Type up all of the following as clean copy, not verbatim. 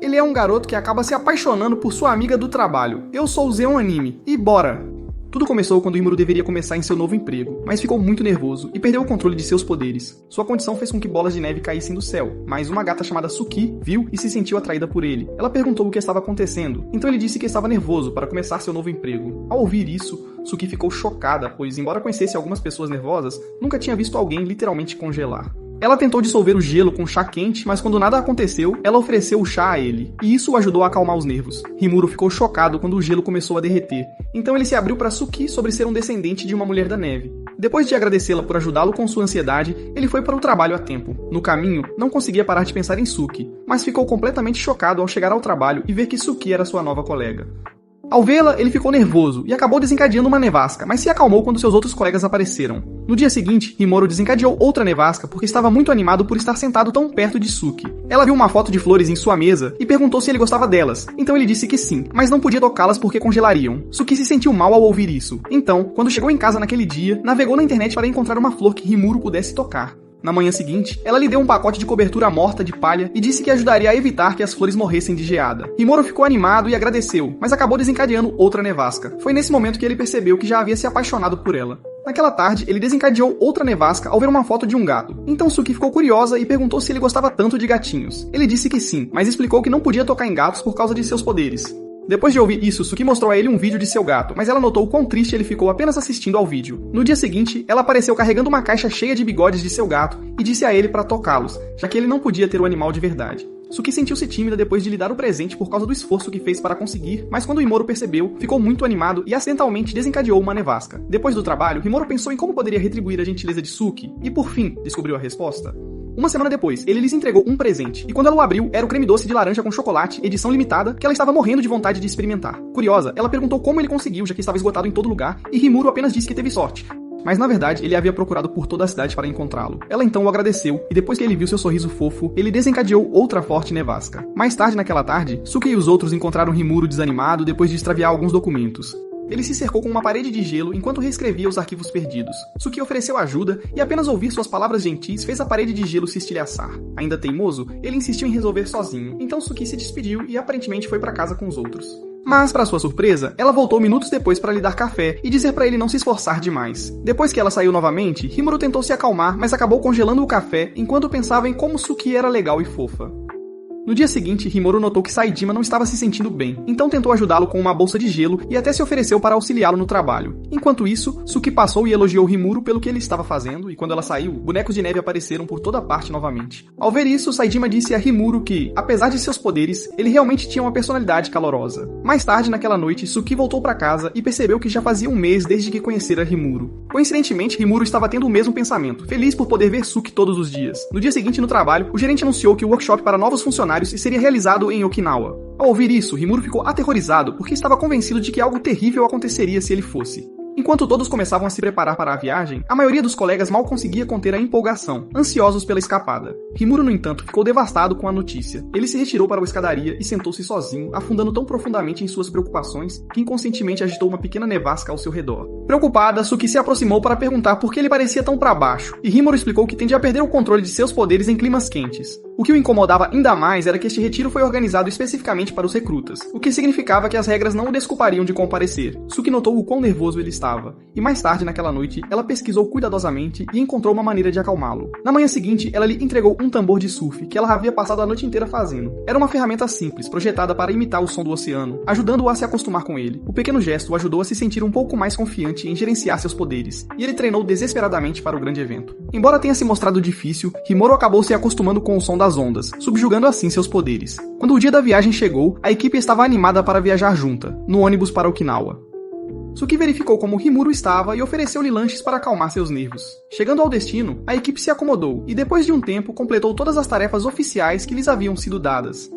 Ele é um garoto que acaba se apaixonando por sua amiga do trabalho. Eu sou o Zeon Anime. E bora! Tudo começou quando Rimuru deveria começar em seu novo emprego, mas ficou muito nervoso e perdeu o controle de seus poderes. Sua condição fez com que bolas de neve caíssem do céu, mas uma gata chamada Suki viu e se sentiu atraída por ele. Ela perguntou o que estava acontecendo, então ele disse que estava nervoso para começar seu novo emprego. Ao ouvir isso, Suki ficou chocada, pois embora conhecesse algumas pessoas nervosas, nunca tinha visto alguém literalmente congelar. Ela tentou dissolver o gelo com chá quente, mas quando nada aconteceu, ela ofereceu o chá a ele, e isso o ajudou a acalmar os nervos. Rimuru ficou chocado quando o gelo começou a derreter, então ele se abriu para Suki sobre ser um descendente de uma mulher da neve. Depois de agradecê-la por ajudá-lo com sua ansiedade, ele foi para o trabalho a tempo. No caminho, não conseguia parar de pensar em Suki, mas ficou completamente chocado ao chegar ao trabalho e ver que Suki era sua nova colega. Ao vê-la, ele ficou nervoso e acabou desencadeando uma nevasca, mas se acalmou quando seus outros colegas apareceram. No dia seguinte, Rimuru desencadeou outra nevasca porque estava muito animado por estar sentado tão perto de Suki. Ela viu uma foto de flores em sua mesa e perguntou se ele gostava delas, então ele disse que sim, mas não podia tocá-las porque congelariam. Suki se sentiu mal ao ouvir isso. Então, quando chegou em casa naquele dia, navegou na internet para encontrar uma flor que Rimuru pudesse tocar. Na manhã seguinte, ela lhe deu um pacote de cobertura morta de palha e disse que ajudaria a evitar que as flores morressem de geada. Rimuru ficou animado e agradeceu, mas acabou desencadeando outra nevasca. Foi nesse momento que ele percebeu que já havia se apaixonado por ela. Naquela tarde, ele desencadeou outra nevasca ao ver uma foto de um gato. Então Suki ficou curiosa e perguntou se ele gostava tanto de gatinhos. Ele disse que sim, mas explicou que não podia tocar em gatos por causa de seus poderes. Depois de ouvir isso, Suki mostrou a ele um vídeo de seu gato, mas ela notou o quão triste ele ficou apenas assistindo ao vídeo. No dia seguinte, ela apareceu carregando uma caixa cheia de bigodes de seu gato e disse a ele para tocá-los, já que ele não podia ter o animal de verdade. Suki sentiu-se tímida depois de lhe dar o presente por causa do esforço que fez para conseguir, mas quando Rimuru percebeu, ficou muito animado e acidentalmente desencadeou uma nevasca. Depois do trabalho, Rimuru pensou em como poderia retribuir a gentileza de Suki e, por fim, descobriu a resposta. Uma semana depois, ele lhes entregou um presente, e quando ela o abriu, era o creme doce de laranja com chocolate, edição limitada, que ela estava morrendo de vontade de experimentar. Curiosa, ela perguntou como ele conseguiu, já que estava esgotado em todo lugar, e Rimuru apenas disse que teve sorte. Mas na verdade, ele havia procurado por toda a cidade para encontrá-lo. Ela então o agradeceu, e depois que ele viu seu sorriso fofo, ele desencadeou outra forte nevasca. Mais tarde naquela tarde, Suki e os outros encontraram Rimuru desanimado depois de extraviar alguns documentos. Ele se cercou com uma parede de gelo enquanto reescrevia os arquivos perdidos. Suki ofereceu ajuda e apenas ouvir suas palavras gentis fez a parede de gelo se estilhaçar. Ainda teimoso, ele insistiu em resolver sozinho, então Suki se despediu e aparentemente foi para casa com os outros. Mas, para sua surpresa, ela voltou minutos depois para lhe dar café e dizer para ele não se esforçar demais. Depois que ela saiu novamente, Rimuru tentou se acalmar, mas acabou congelando o café enquanto pensava em como Suki era legal e fofa. No dia seguinte, Rimuru notou que Saidima não estava se sentindo bem, então tentou ajudá-lo com uma bolsa de gelo e até se ofereceu para auxiliá-lo no trabalho. Enquanto isso, Suki passou e elogiou Rimuru pelo que ele estava fazendo, e quando ela saiu, bonecos de neve apareceram por toda parte novamente. Ao ver isso, Saidima disse a Rimuru que, apesar de seus poderes, ele realmente tinha uma personalidade calorosa. Mais tarde naquela noite, Suki voltou para casa e percebeu que já fazia um mês desde que conhecera Rimuru. Coincidentemente, Rimuru estava tendo o mesmo pensamento, feliz por poder ver Suki todos os dias. No dia seguinte no trabalho, o gerente anunciou que o workshop para novos funcionários seria realizado em Okinawa. Ao ouvir isso, Rimuru ficou aterrorizado porque estava convencido de que algo terrível aconteceria se ele fosse. Enquanto todos começavam a se preparar para a viagem, a maioria dos colegas mal conseguia conter a empolgação, ansiosos pela escapada. Rimuru, no entanto, ficou devastado com a notícia. Ele se retirou para a escadaria e sentou-se sozinho, afundando tão profundamente em suas preocupações que inconscientemente agitou uma pequena nevasca ao seu redor. Preocupada, Suki se aproximou para perguntar por que ele parecia tão para baixo, e Rimuru explicou que tendia a perder o controle de seus poderes em climas quentes. O que o incomodava ainda mais era que este retiro foi organizado especificamente para os recrutas, o que significava que as regras não o desculpariam de comparecer. Suki notou o quão nervoso ele estava. E mais tarde naquela noite, ela pesquisou cuidadosamente e encontrou uma maneira de acalmá-lo. Na manhã seguinte, ela lhe entregou um tambor de surf que ela havia passado a noite inteira fazendo. Era uma ferramenta simples, projetada para imitar o som do oceano, ajudando-o a se acostumar com ele. O pequeno gesto o ajudou a se sentir um pouco mais confiante em gerenciar seus poderes, e ele treinou desesperadamente para o grande evento. Embora tenha se mostrado difícil, Rimuru acabou se acostumando com o som das ondas, subjugando assim seus poderes. Quando o dia da viagem chegou, a equipe estava animada para viajar junta, no ônibus para Okinawa. Suki verificou como Rimuru estava e ofereceu-lhe lanches para acalmar seus nervos. Chegando ao destino, a equipe se acomodou e depois de um tempo completou todas as tarefas oficiais que lhes haviam sido dadas.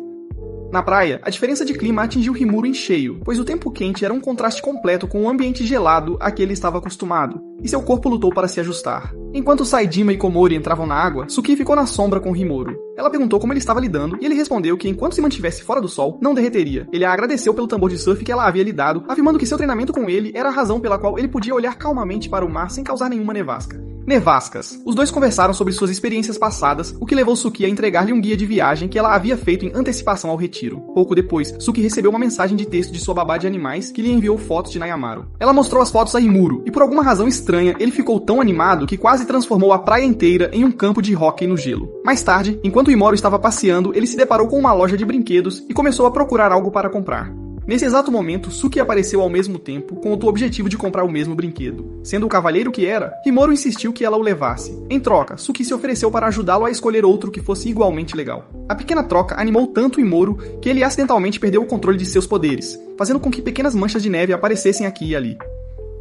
Na praia, a diferença de clima atingiu Rimuru em cheio, pois o tempo quente era um contraste completo com o ambiente gelado a que ele estava acostumado, e seu corpo lutou para se ajustar. Enquanto Saidima e Komori entravam na água, Suki ficou na sombra com Rimuru. Ela perguntou como ele estava lidando, e ele respondeu que enquanto se mantivesse fora do sol, não derreteria. Ele a agradeceu pelo tambor de surf que ela havia lhe dado, afirmando que seu treinamento com ele era a razão pela qual ele podia olhar calmamente para o mar sem causar nenhuma nevasca. Nevascas. Os dois conversaram sobre suas experiências passadas, o que levou Suki a entregar-lhe um guia de viagem que ela havia feito em antecipação ao retiro. Pouco depois, Suki recebeu uma mensagem de texto de sua babá de animais que lhe enviou fotos de Nayamaru. Ela mostrou as fotos a Rimuru, e por alguma razão estranha, ele ficou tão animado que quase transformou a praia inteira em um campo de hóquei no gelo. Mais tarde, enquanto Rimuru estava passeando, ele se deparou com uma loja de brinquedos e começou a procurar algo para comprar. Nesse exato momento, Suki apareceu ao mesmo tempo, com o objetivo de comprar o mesmo brinquedo. Sendo o cavalheiro que era, Rimuru insistiu que ela o levasse. Em troca, Suki se ofereceu para ajudá-lo a escolher outro que fosse igualmente legal. A pequena troca animou tanto Rimuru que ele acidentalmente perdeu o controle de seus poderes, fazendo com que pequenas manchas de neve aparecessem aqui e ali.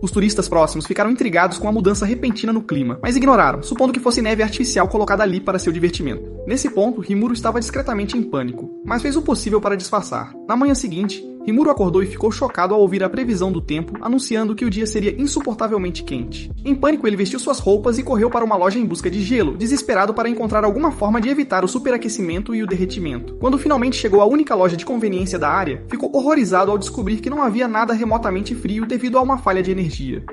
Os turistas próximos ficaram intrigados com a mudança repentina no clima, mas ignoraram, supondo que fosse neve artificial colocada ali para seu divertimento. Nesse ponto, Rimuru estava discretamente em pânico, mas fez o possível para disfarçar. Na manhã seguinte, Rimuru acordou e ficou chocado ao ouvir a previsão do tempo, anunciando que o dia seria insuportavelmente quente. Em pânico, ele vestiu suas roupas e correu para uma loja em busca de gelo, desesperado para encontrar alguma forma de evitar o superaquecimento e o derretimento. Quando finalmente chegou à única loja de conveniência da área, ficou horrorizado ao descobrir que não havia nada remotamente frio devido a uma falha de energia.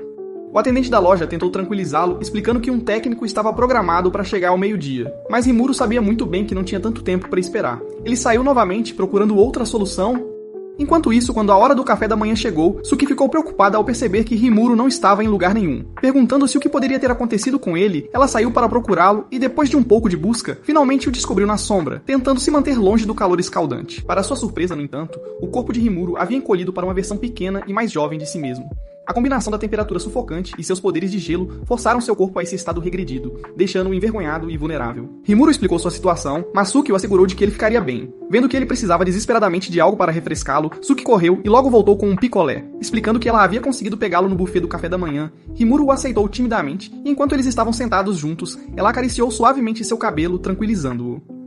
O atendente da loja tentou tranquilizá-lo, explicando que um técnico estava programado para chegar ao meio-dia. Mas Rimuru sabia muito bem que não tinha tanto tempo para esperar. Ele saiu novamente procurando outra solução. Enquanto isso, quando a hora do café da manhã chegou, Suki ficou preocupada ao perceber que Rimuru não estava em lugar nenhum. Perguntando-se o que poderia ter acontecido com ele, ela saiu para procurá-lo e, depois de um pouco de busca, finalmente o descobriu na sombra, tentando se manter longe do calor escaldante. Para sua surpresa, no entanto, o corpo de Rimuru havia encolhido para uma versão pequena e mais jovem de si mesmo. A combinação da temperatura sufocante e seus poderes de gelo forçaram seu corpo a esse estado regredido, deixando-o envergonhado e vulnerável. Rimuru explicou sua situação, mas Suki o assegurou de que ele ficaria bem. Vendo que ele precisava desesperadamente de algo para refrescá-lo, Suki correu e logo voltou com um picolé. Explicando que ela havia conseguido pegá-lo no buffet do café da manhã, Rimuru o aceitou timidamente e enquanto eles estavam sentados juntos, ela acariciou suavemente seu cabelo, tranquilizando-o.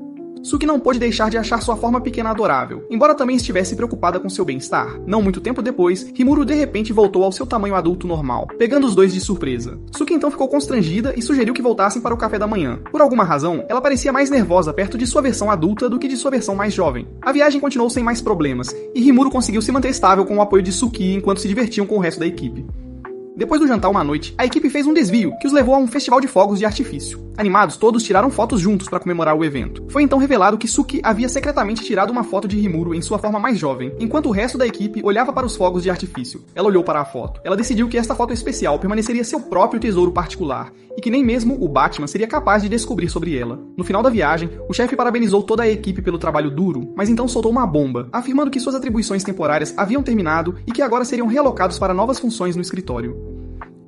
Suki não pôde deixar de achar sua forma pequena adorável, embora também estivesse preocupada com seu bem-estar. Não muito tempo depois, Rimuru de repente voltou ao seu tamanho adulto normal, pegando os dois de surpresa. Suki então ficou constrangida e sugeriu que voltassem para o café da manhã. Por alguma razão, ela parecia mais nervosa perto de sua versão adulta do que de sua versão mais jovem. A viagem continuou sem mais problemas, e Rimuru conseguiu se manter estável com o apoio de Suki enquanto se divertiam com o resto da equipe. Depois do jantar uma noite, a equipe fez um desvio que os levou a um festival de fogos de artifício. Animados, todos tiraram fotos juntos para comemorar o evento. Foi então revelado que Suki havia secretamente tirado uma foto de Rimuru em sua forma mais jovem, enquanto o resto da equipe olhava para os fogos de artifício. Ela olhou para a foto. Ela decidiu que esta foto especial permaneceria seu próprio tesouro particular, e que nem mesmo o Batman seria capaz de descobrir sobre ela. No final da viagem, o chefe parabenizou toda a equipe pelo trabalho duro, mas então soltou uma bomba, afirmando que suas atribuições temporárias haviam terminado e que agora seriam realocados para novas funções no escritório.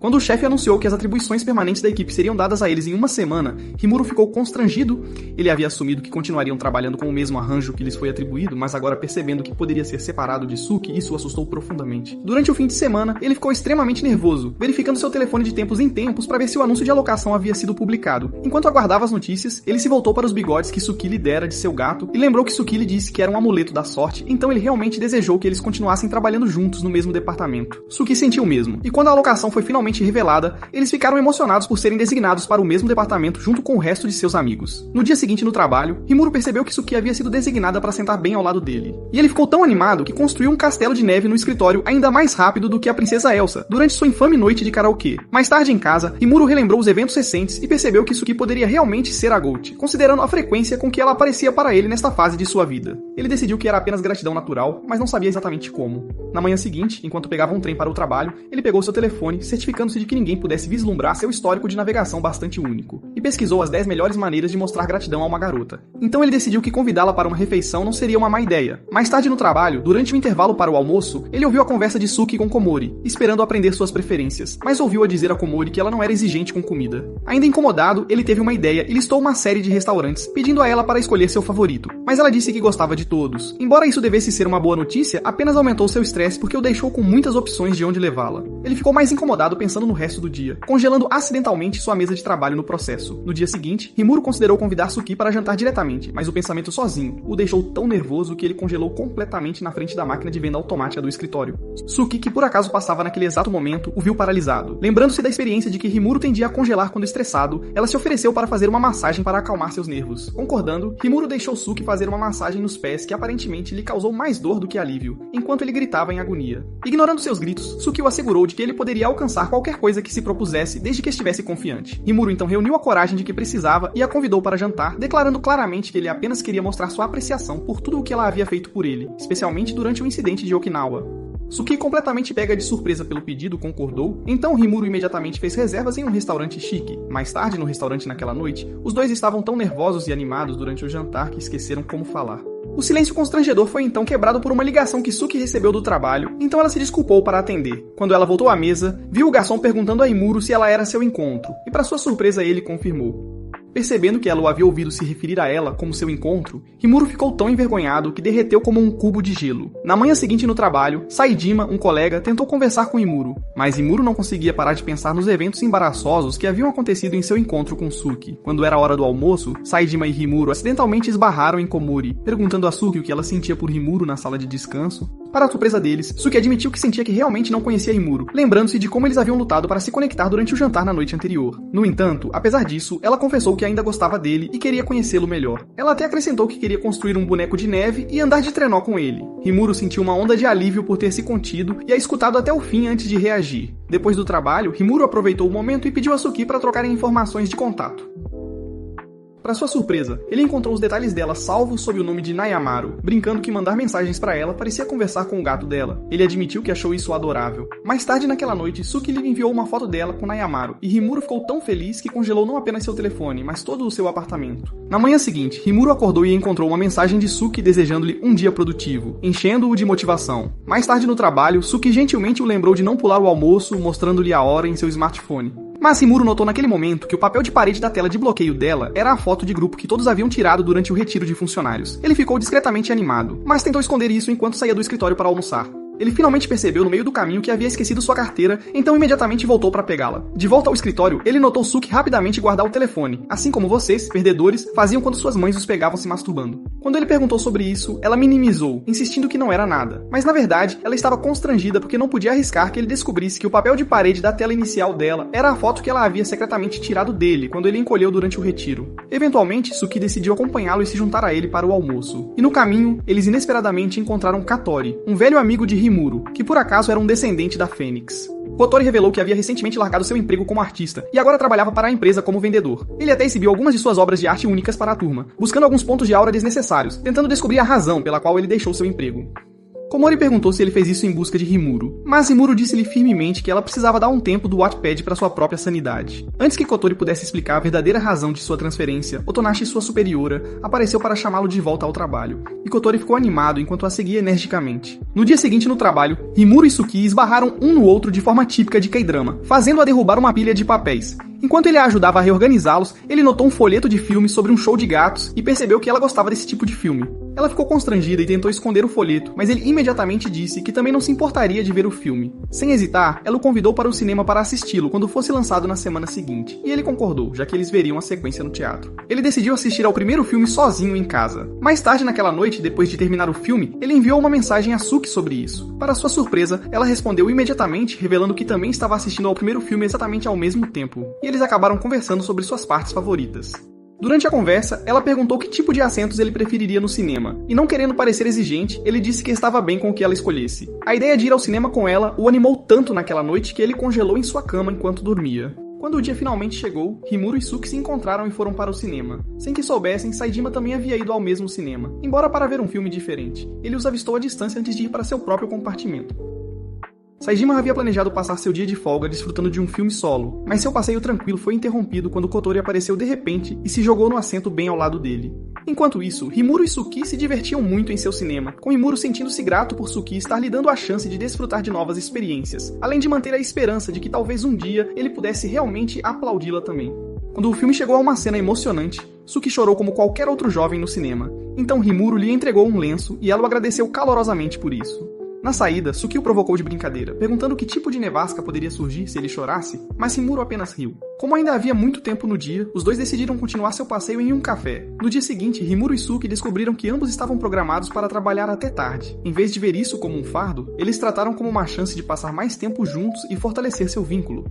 Quando o chefe anunciou que as atribuições permanentes da equipe seriam dadas a eles em uma semana, Rimuru ficou constrangido. Ele havia assumido que continuariam trabalhando com o mesmo arranjo que lhes foi atribuído, mas agora percebendo que poderia ser separado de Suki, isso o assustou profundamente. Durante o fim de semana, ele ficou extremamente nervoso, verificando seu telefone de tempos em tempos para ver se o anúncio de alocação havia sido publicado. Enquanto aguardava as notícias, ele se voltou para os bigodes que Suki lhe dera de seu gato e lembrou que Suki lhe disse que era um amuleto da sorte, então ele realmente desejou que eles continuassem trabalhando juntos no mesmo departamento. Suki sentiu o mesmo, e quando a alocação foi finalmente revelada, eles ficaram emocionados por serem designados para o mesmo departamento junto com o resto de seus amigos. No dia seguinte no trabalho, Rimuru percebeu que Suki havia sido designada para sentar bem ao lado dele. E ele ficou tão animado que construiu um castelo de neve no escritório ainda mais rápido do que a princesa Elsa, durante sua infame noite de karaokê. Mais tarde em casa, Rimuru relembrou os eventos recentes e percebeu que Suki poderia realmente ser a Gold, considerando a frequência com que ela aparecia para ele nesta fase de sua vida. Ele decidiu que era apenas gratidão natural, mas não sabia exatamente como. Na manhã seguinte, enquanto pegava um trem para o trabalho, ele pegou seu telefone, certificando-se de que ninguém pudesse vislumbrar seu histórico de navegação bastante único, e pesquisou as 10 melhores maneiras de mostrar gratidão a uma garota. Então ele decidiu que convidá-la para uma refeição não seria uma má ideia. Mais tarde no trabalho, durante o intervalo para o almoço, ele ouviu a conversa de Suki com Komori, esperando aprender suas preferências, mas ouviu-a dizer a Komori que ela não era exigente com comida. Ainda incomodado, ele teve uma ideia e listou uma série de restaurantes, pedindo a ela para escolher seu favorito, mas ela disse que gostava de todos. Embora isso devesse ser uma boa notícia, apenas aumentou seu estresse porque o deixou com muitas opções de onde levá-la. Ele ficou mais incomodado pensando no resto do dia, congelando acidentalmente sua mesa de trabalho no processo. almoço. No dia seguinte, Rimuro considerou convidar Suki para jantar diretamente, mas o pensamento sozinho o deixou tão nervoso que ele congelou completamente na frente da máquina de venda automática do escritório. Suki, que por acaso passava naquele exato momento, o viu paralisado. Lembrando-se da experiência de que Rimuro tendia a congelar quando estressado, ela se ofereceu para fazer uma massagem para acalmar seus nervos. Concordando, Rimuro deixou Suki fazer uma massagem nos pés que aparentemente lhe causou mais dor do que alívio, enquanto ele gritava em agonia. Ignorando seus gritos, Suki o assegurou de que ele poderia alcançar qualquer coisa que se propusesse desde que estivesse confiante. Rimuro então reuniu a coragem de que precisava e a convidou para jantar, declarando claramente que ele apenas queria mostrar sua apreciação por tudo o que ela havia feito por ele, especialmente durante o incidente de Okinawa. Suki, completamente pega de surpresa pelo pedido, concordou, então Rimuro imediatamente fez reservas em um restaurante chique. Mais tarde, no restaurante naquela noite, os dois estavam tão nervosos e animados durante o jantar que esqueceram como falar. O silêncio constrangedor foi então quebrado por uma ligação que Suki recebeu do trabalho, então ela se desculpou para atender. Quando ela voltou à mesa, viu o garçom perguntando a Rimuro se ela era seu encontro, e para sua surpresa ele confirmou. Percebendo que ela o havia ouvido se referir a ela como seu encontro, Rimuro ficou tão envergonhado que derreteu como um cubo de gelo. Na manhã seguinte no trabalho, Saejima, um colega, tentou conversar com Rimuro, mas Rimuro não conseguia parar de pensar nos eventos embaraçosos que haviam acontecido em seu encontro com Suki. Quando era hora do almoço, Saejima e Rimuro acidentalmente esbarraram em Komori, perguntando a Suki o que ela sentia por Rimuro na sala de descanso. Para a surpresa deles, Suki admitiu que sentia que realmente não conhecia Rimuro, lembrando-se de como eles haviam lutado para se conectar durante o jantar na noite anterior. No entanto, apesar disso, ela confessou que ainda gostava dele e queria conhecê-lo melhor. Ela até acrescentou que queria construir um boneco de neve e andar de trenó com ele. Rimuro sentiu uma onda de alívio por ter se contido e a escutado até o fim antes de reagir. Depois do trabalho, Rimuro aproveitou o momento e pediu a Suki para trocarem informações de contato. Para sua surpresa, ele encontrou os detalhes dela salvos sob o nome de Nayamaru, brincando que mandar mensagens para ela parecia conversar com o gato dela. Ele admitiu que achou isso adorável. Mais tarde naquela noite, Suki lhe enviou uma foto dela com Nayamaru, e Rimuro ficou tão feliz que congelou não apenas seu telefone, mas todo o seu apartamento. Na manhã seguinte, Rimuro acordou e encontrou uma mensagem de Suki desejando-lhe um dia produtivo, enchendo-o de motivação. Mais tarde no trabalho, Suki gentilmente o lembrou de não pular o almoço, mostrando-lhe a hora em seu smartphone. Mas Rimuro notou naquele momento que o papel de parede da tela de bloqueio dela era a foto de grupo que todos haviam tirado durante o retiro de funcionários. Ele ficou discretamente animado, mas tentou esconder isso enquanto saía do escritório para almoçar. Ele finalmente percebeu no meio do caminho que havia esquecido sua carteira, então imediatamente voltou para pegá-la. De volta ao escritório, ele notou Suki rapidamente guardar o telefone, assim como vocês, perdedores, faziam quando suas mães os pegavam se masturbando. Quando ele perguntou sobre isso, ela minimizou, insistindo que não era nada. Mas na verdade, ela estava constrangida porque não podia arriscar que ele descobrisse que o papel de parede da tela inicial dela era a foto que ela havia secretamente tirado dele quando ele encolheu durante o retiro. Eventualmente, Suki decidiu acompanhá-lo e se juntar a ele para o almoço. E no caminho, eles inesperadamente encontraram Katori, um velho amigo de Rimuro, que por acaso era um descendente da Fênix. Kotori revelou que havia recentemente largado seu emprego como artista e agora trabalhava para a empresa como vendedor. Ele até exibiu algumas de suas obras de arte únicas para a turma, buscando alguns pontos de aura desnecessários, tentando descobrir a razão pela qual ele deixou seu emprego. Komori perguntou se ele fez isso em busca de Rimuro, mas Rimuro disse-lhe firmemente que ela precisava dar um tempo do Wattpad para sua própria sanidade. Antes que Kotori pudesse explicar a verdadeira razão de sua transferência, Otonashi, sua superiora, apareceu para chamá-lo de volta ao trabalho, e Kotori ficou animado enquanto a seguia energicamente. No dia seguinte no trabalho, Rimuro e Suki esbarraram um no outro de forma típica de K-drama, fazendo-a derrubar uma pilha de papéis. Enquanto ele a ajudava a reorganizá-los, ele notou um folheto de filme sobre um show de gatos e percebeu que ela gostava desse tipo de filme. Ela ficou constrangida e tentou esconder o folheto, mas ele imediatamente disse que também não se importaria de ver o filme. Sem hesitar, ela o convidou para o cinema para assisti-lo quando fosse lançado na semana seguinte, e ele concordou, já que eles veriam a sequência no teatro. Ele decidiu assistir ao primeiro filme sozinho em casa. Mais tarde naquela noite, depois de terminar o filme, ele enviou uma mensagem a Suki sobre isso. Para sua surpresa, ela respondeu imediatamente, revelando que também estava assistindo ao primeiro filme exatamente ao mesmo tempo, e eles acabaram conversando sobre suas partes favoritas. Durante a conversa, ela perguntou que tipo de assentos ele preferiria no cinema, e não querendo parecer exigente, ele disse que estava bem com o que ela escolhesse. A ideia de ir ao cinema com ela o animou tanto naquela noite que ele congelou em sua cama enquanto dormia. Quando o dia finalmente chegou, Rimuro e Suki se encontraram e foram para o cinema. Sem que soubessem, Saejima também havia ido ao mesmo cinema, embora para ver um filme diferente. Ele os avistou à distância antes de ir para seu próprio compartimento. Saejima havia planejado passar seu dia de folga desfrutando de um filme solo, mas seu passeio tranquilo foi interrompido quando Kotori apareceu de repente e se jogou no assento bem ao lado dele. Enquanto isso, Rimuro e Suki se divertiam muito em seu cinema, com Rimuro sentindo-se grato por Suki estar lhe dando a chance de desfrutar de novas experiências, além de manter a esperança de que talvez um dia ele pudesse realmente aplaudi-la também. Quando o filme chegou a uma cena emocionante, Suki chorou como qualquer outro jovem no cinema. Então Rimuro lhe entregou um lenço e ela o agradeceu calorosamente por isso. Na saída, Suki o provocou de brincadeira, perguntando que tipo de nevasca poderia surgir se ele chorasse, mas Rimuro apenas riu. Como ainda havia muito tempo no dia, os dois decidiram continuar seu passeio em um café. No dia seguinte, Rimuro e Suki descobriram que ambos estavam programados para trabalhar até tarde. Em vez de ver isso como um fardo, eles trataram como uma chance de passar mais tempo juntos e fortalecer seu vínculo.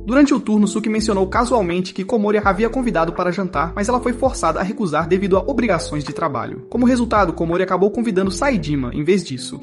Durante o turno, Suki mencionou casualmente que Komori a havia convidado para jantar, mas ela foi forçada a recusar devido a obrigações de trabalho. Como resultado, Komori acabou convidando Saejima em vez disso.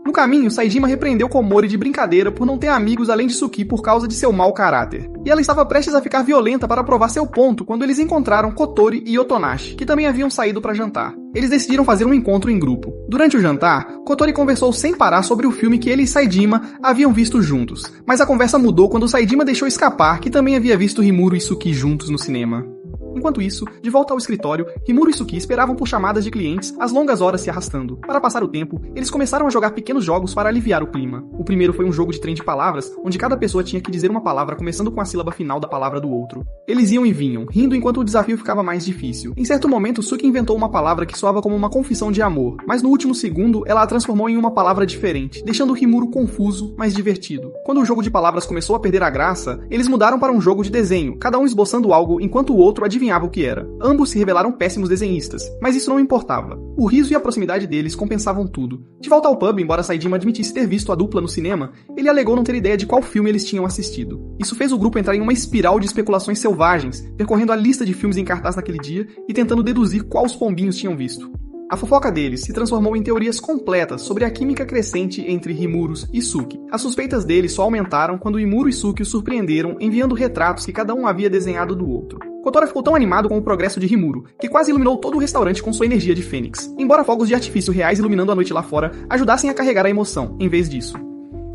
No caminho, Saejima repreendeu Komori de brincadeira por não ter amigos além de Suki por causa de seu mau caráter. E ela estava prestes a ficar violenta para provar seu ponto quando eles encontraram Kotori e Otonashi, que também haviam saído para jantar. Eles decidiram fazer um encontro em grupo. Durante o jantar, Kotori conversou sem parar sobre o filme que ele e Saejima haviam visto juntos. Mas a conversa mudou quando Saejima deixou escapar que também havia visto Rimuro e Suki juntos no cinema. Enquanto isso, de volta ao escritório, Rimuro e Suki esperavam por chamadas de clientes, as longas horas se arrastando. Para passar o tempo, eles começaram a jogar pequenos jogos para aliviar o clima. O primeiro foi um jogo de trem de palavras, onde cada pessoa tinha que dizer uma palavra começando com a sílaba final da palavra do outro. Eles iam e vinham, rindo enquanto o desafio ficava mais difícil. Em certo momento, Suki inventou uma palavra que soava como uma confissão de amor, mas no último segundo, ela a transformou em uma palavra diferente, deixando Rimuro confuso, mas divertido. Quando o jogo de palavras começou a perder a graça, eles mudaram para um jogo de desenho, cada um esboçando algo enquanto o outro adivinhava o que era. Ambos se revelaram péssimos desenhistas, mas isso não importava. O riso e a proximidade deles compensavam tudo. De volta ao pub, embora Saejima admitisse ter visto a dupla no cinema, ele alegou não ter ideia de qual filme eles tinham assistido. Isso fez o grupo entrar em uma espiral de especulações selvagens, percorrendo a lista de filmes em cartaz naquele dia e tentando deduzir qual os pombinhos tinham visto. A fofoca deles se transformou em teorias completas sobre a química crescente entre Rimuro e Suki. As suspeitas deles só aumentaram quando Rimuro e Suki os surpreenderam enviando retratos que cada um havia desenhado do outro. Kotora ficou tão animado com o progresso de Rimuro, que quase iluminou todo o restaurante com sua energia de fênix. Embora fogos de artifício reais iluminando a noite lá fora ajudassem a carregar a emoção, em vez disso.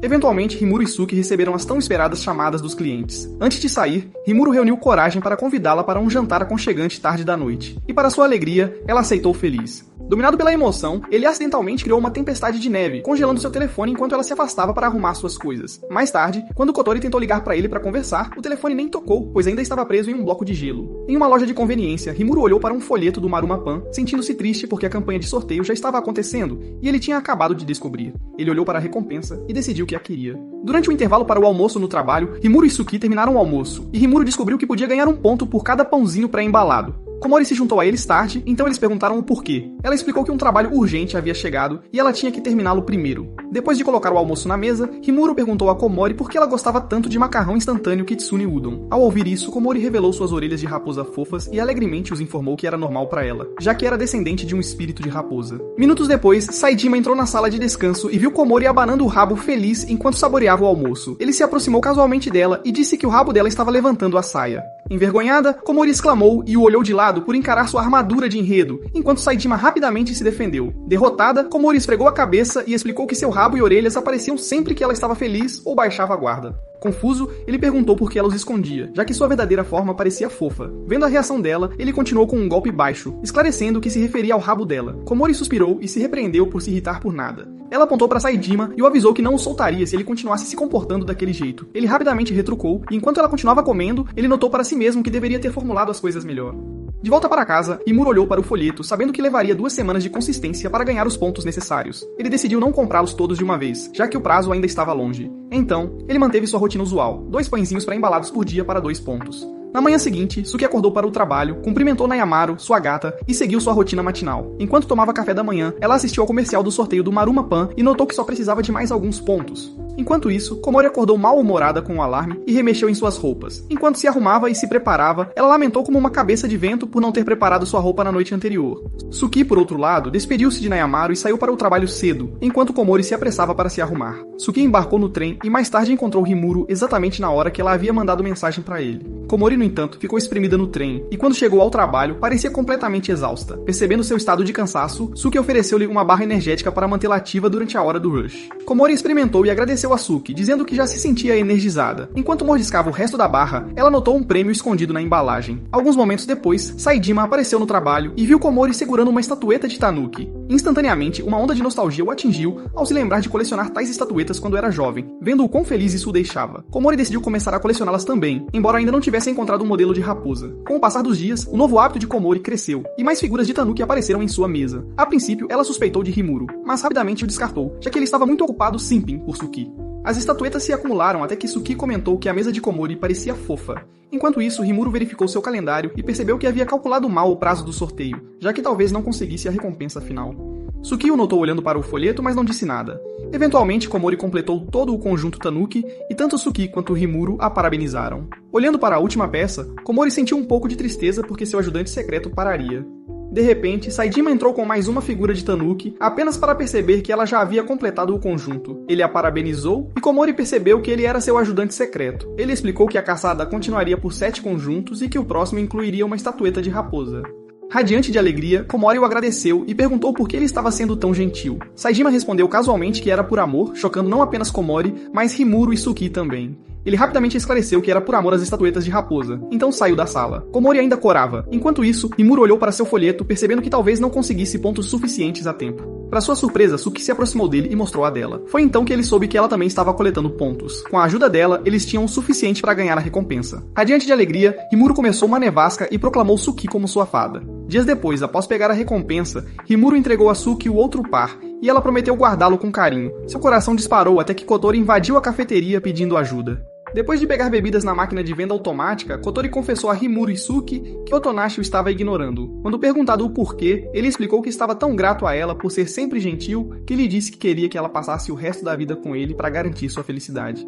Eventualmente, Rimuro e Suki receberam as tão esperadas chamadas dos clientes. Antes de sair, Rimuro reuniu coragem para convidá-la para um jantar aconchegante tarde da noite. E para sua alegria, ela aceitou feliz. Dominado pela emoção, ele acidentalmente criou uma tempestade de neve, congelando seu telefone enquanto ela se afastava para arrumar suas coisas. Mais tarde, quando Kotori tentou ligar para ele para conversar, o telefone nem tocou, pois ainda estava preso em um bloco de gelo. Em uma loja de conveniência, Rimuro olhou para um folheto do Maruma Pan, sentindo-se triste porque a campanha de sorteio já estava acontecendo e ele tinha acabado de descobrir. Ele olhou para a recompensa e decidiu que a queria. Durante o intervalo para o almoço no trabalho, Rimuro e Suki terminaram o almoço, e Rimuro descobriu que podia ganhar um ponto por cada pãozinho pré-embalado. Komori se juntou a eles tarde, então eles perguntaram o porquê. Ela explicou que um trabalho urgente havia chegado e ela tinha que terminá-lo primeiro. Depois de colocar o almoço na mesa, Rimuro perguntou a Komori por que ela gostava tanto de macarrão instantâneo Kitsune Udon. Ao ouvir isso, Komori revelou suas orelhas de raposa fofas e alegremente os informou que era normal para ela, já que era descendente de um espírito de raposa. Minutos depois, Saejima entrou na sala de descanso e viu Komori abanando o rabo feliz enquanto saboreava o almoço. Ele se aproximou casualmente dela e disse que o rabo dela estava levantando a saia. Envergonhada, Komori exclamou e o olhou de lado por encarar sua armadura de enredo, enquanto Saejima rapidamente se defendeu. Derrotada, Komori esfregou a cabeça e explicou que seu rabo e orelhas apareciam sempre que ela estava feliz ou baixava a guarda. Confuso, ele perguntou por que ela os escondia, já que sua verdadeira forma parecia fofa. Vendo a reação dela, ele continuou com um golpe baixo, esclarecendo que se referia ao rabo dela. Komori suspirou e se repreendeu por se irritar por nada. Ela apontou para Saejima e o avisou que não o soltaria se ele continuasse se comportando daquele jeito. Ele rapidamente retrucou, e enquanto ela continuava comendo, ele notou para si mesmo que deveria ter formulado as coisas melhor. De volta para casa, Rimuro olhou para o folheto, sabendo que levaria 2 semanas de consistência para ganhar os pontos necessários. Ele decidiu não comprá-los todos de uma vez, já que o prazo ainda estava longe. Então, ele manteve sua rotina usual, 2 pãezinhos pré-embalados por dia para 2 pontos. Na manhã seguinte, Suki acordou para o trabalho, cumprimentou Nayamaru, sua gata, e seguiu sua rotina matinal. Enquanto tomava café da manhã, ela assistiu ao comercial do sorteio do Maruma Pan e notou que só precisava de mais alguns pontos. Enquanto isso, Komori acordou mal-humorada com o alarme e remexeu em suas roupas. Enquanto se arrumava e se preparava, ela lamentou como uma cabeça de vento por não ter preparado sua roupa na noite anterior. Suki, por outro lado, despediu-se de Nayamaru e saiu para o trabalho cedo, enquanto Komori se apressava para se arrumar. Suki embarcou no trem e mais tarde encontrou Rimuro exatamente na hora que ela havia mandado mensagem para ele. Komori, no entanto, ficou espremida no trem, e quando chegou ao trabalho, parecia completamente exausta. Percebendo seu estado de cansaço, Suki ofereceu-lhe uma barra energética para mantê-la ativa durante a hora do rush. Komori experimentou e agradeceu a Suki, dizendo que já se sentia energizada. Enquanto mordiscava o resto da barra, ela notou um prêmio escondido na embalagem. Alguns momentos depois, Saejima apareceu no trabalho e viu Komori segurando uma estatueta de tanuki. Instantaneamente, uma onda de nostalgia o atingiu ao se lembrar de colecionar tais estatuetas quando era jovem, vendo o quão feliz isso o deixava. Komori decidiu começar a colecioná-las também, embora ainda não tivesse encontrado um modelo de raposa. Com o passar dos dias, o novo hábito de Komori cresceu, e mais figuras de tanuki apareceram em sua mesa. A princípio, ela suspeitou de Rimuru, mas rapidamente o descartou, já que ele estava muito ocupado simping por Suki. As estatuetas se acumularam até que Suki comentou que a mesa de Komori parecia fofa. Enquanto isso, Rimuru verificou seu calendário e percebeu que havia calculado mal o prazo do sorteio, já que talvez não conseguisse a recompensa final. Suki o notou olhando para o folheto, mas não disse nada. Eventualmente, Komori completou todo o conjunto tanuki e tanto Suki quanto Rimuru a parabenizaram. Olhando para a última peça, Komori sentiu um pouco de tristeza porque seu ajudante secreto pararia. De repente, Saejima entrou com mais uma figura de tanuki, apenas para perceber que ela já havia completado o conjunto. Ele a parabenizou e Komori percebeu que ele era seu ajudante secreto. Ele explicou que a caçada continuaria por 7 conjuntos e que o próximo incluiria uma estatueta de raposa. Radiante de alegria, Komori o agradeceu e perguntou por que ele estava sendo tão gentil. Saejima respondeu casualmente que era por amor, chocando não apenas Komori, mas Rimuru e Suki também. Ele rapidamente esclareceu que era por amor às estatuetas de raposa, então saiu da sala. Komori ainda corava. Enquanto isso, Rimuru olhou para seu folheto, percebendo que talvez não conseguisse pontos suficientes a tempo. Para sua surpresa, Suki se aproximou dele e mostrou a dela. Foi então que ele soube que ela também estava coletando pontos. Com a ajuda dela, eles tinham o suficiente para ganhar a recompensa. Radiante de alegria, Rimuru começou uma nevasca e proclamou Suki como sua fada. Dias depois, após pegar a recompensa, Rimuru entregou a Suki o outro par, e ela prometeu guardá-lo com carinho. Seu coração disparou até que Kotori invadiu a cafeteria pedindo ajuda. Depois de pegar bebidas na máquina de venda automática, Kotori confessou a Rimuru e Suki que Otonashi o estava ignorando. Quando perguntado o porquê, ele explicou que estava tão grato a ela por ser sempre gentil que lhe disse que queria que ela passasse o resto da vida com ele para garantir sua felicidade.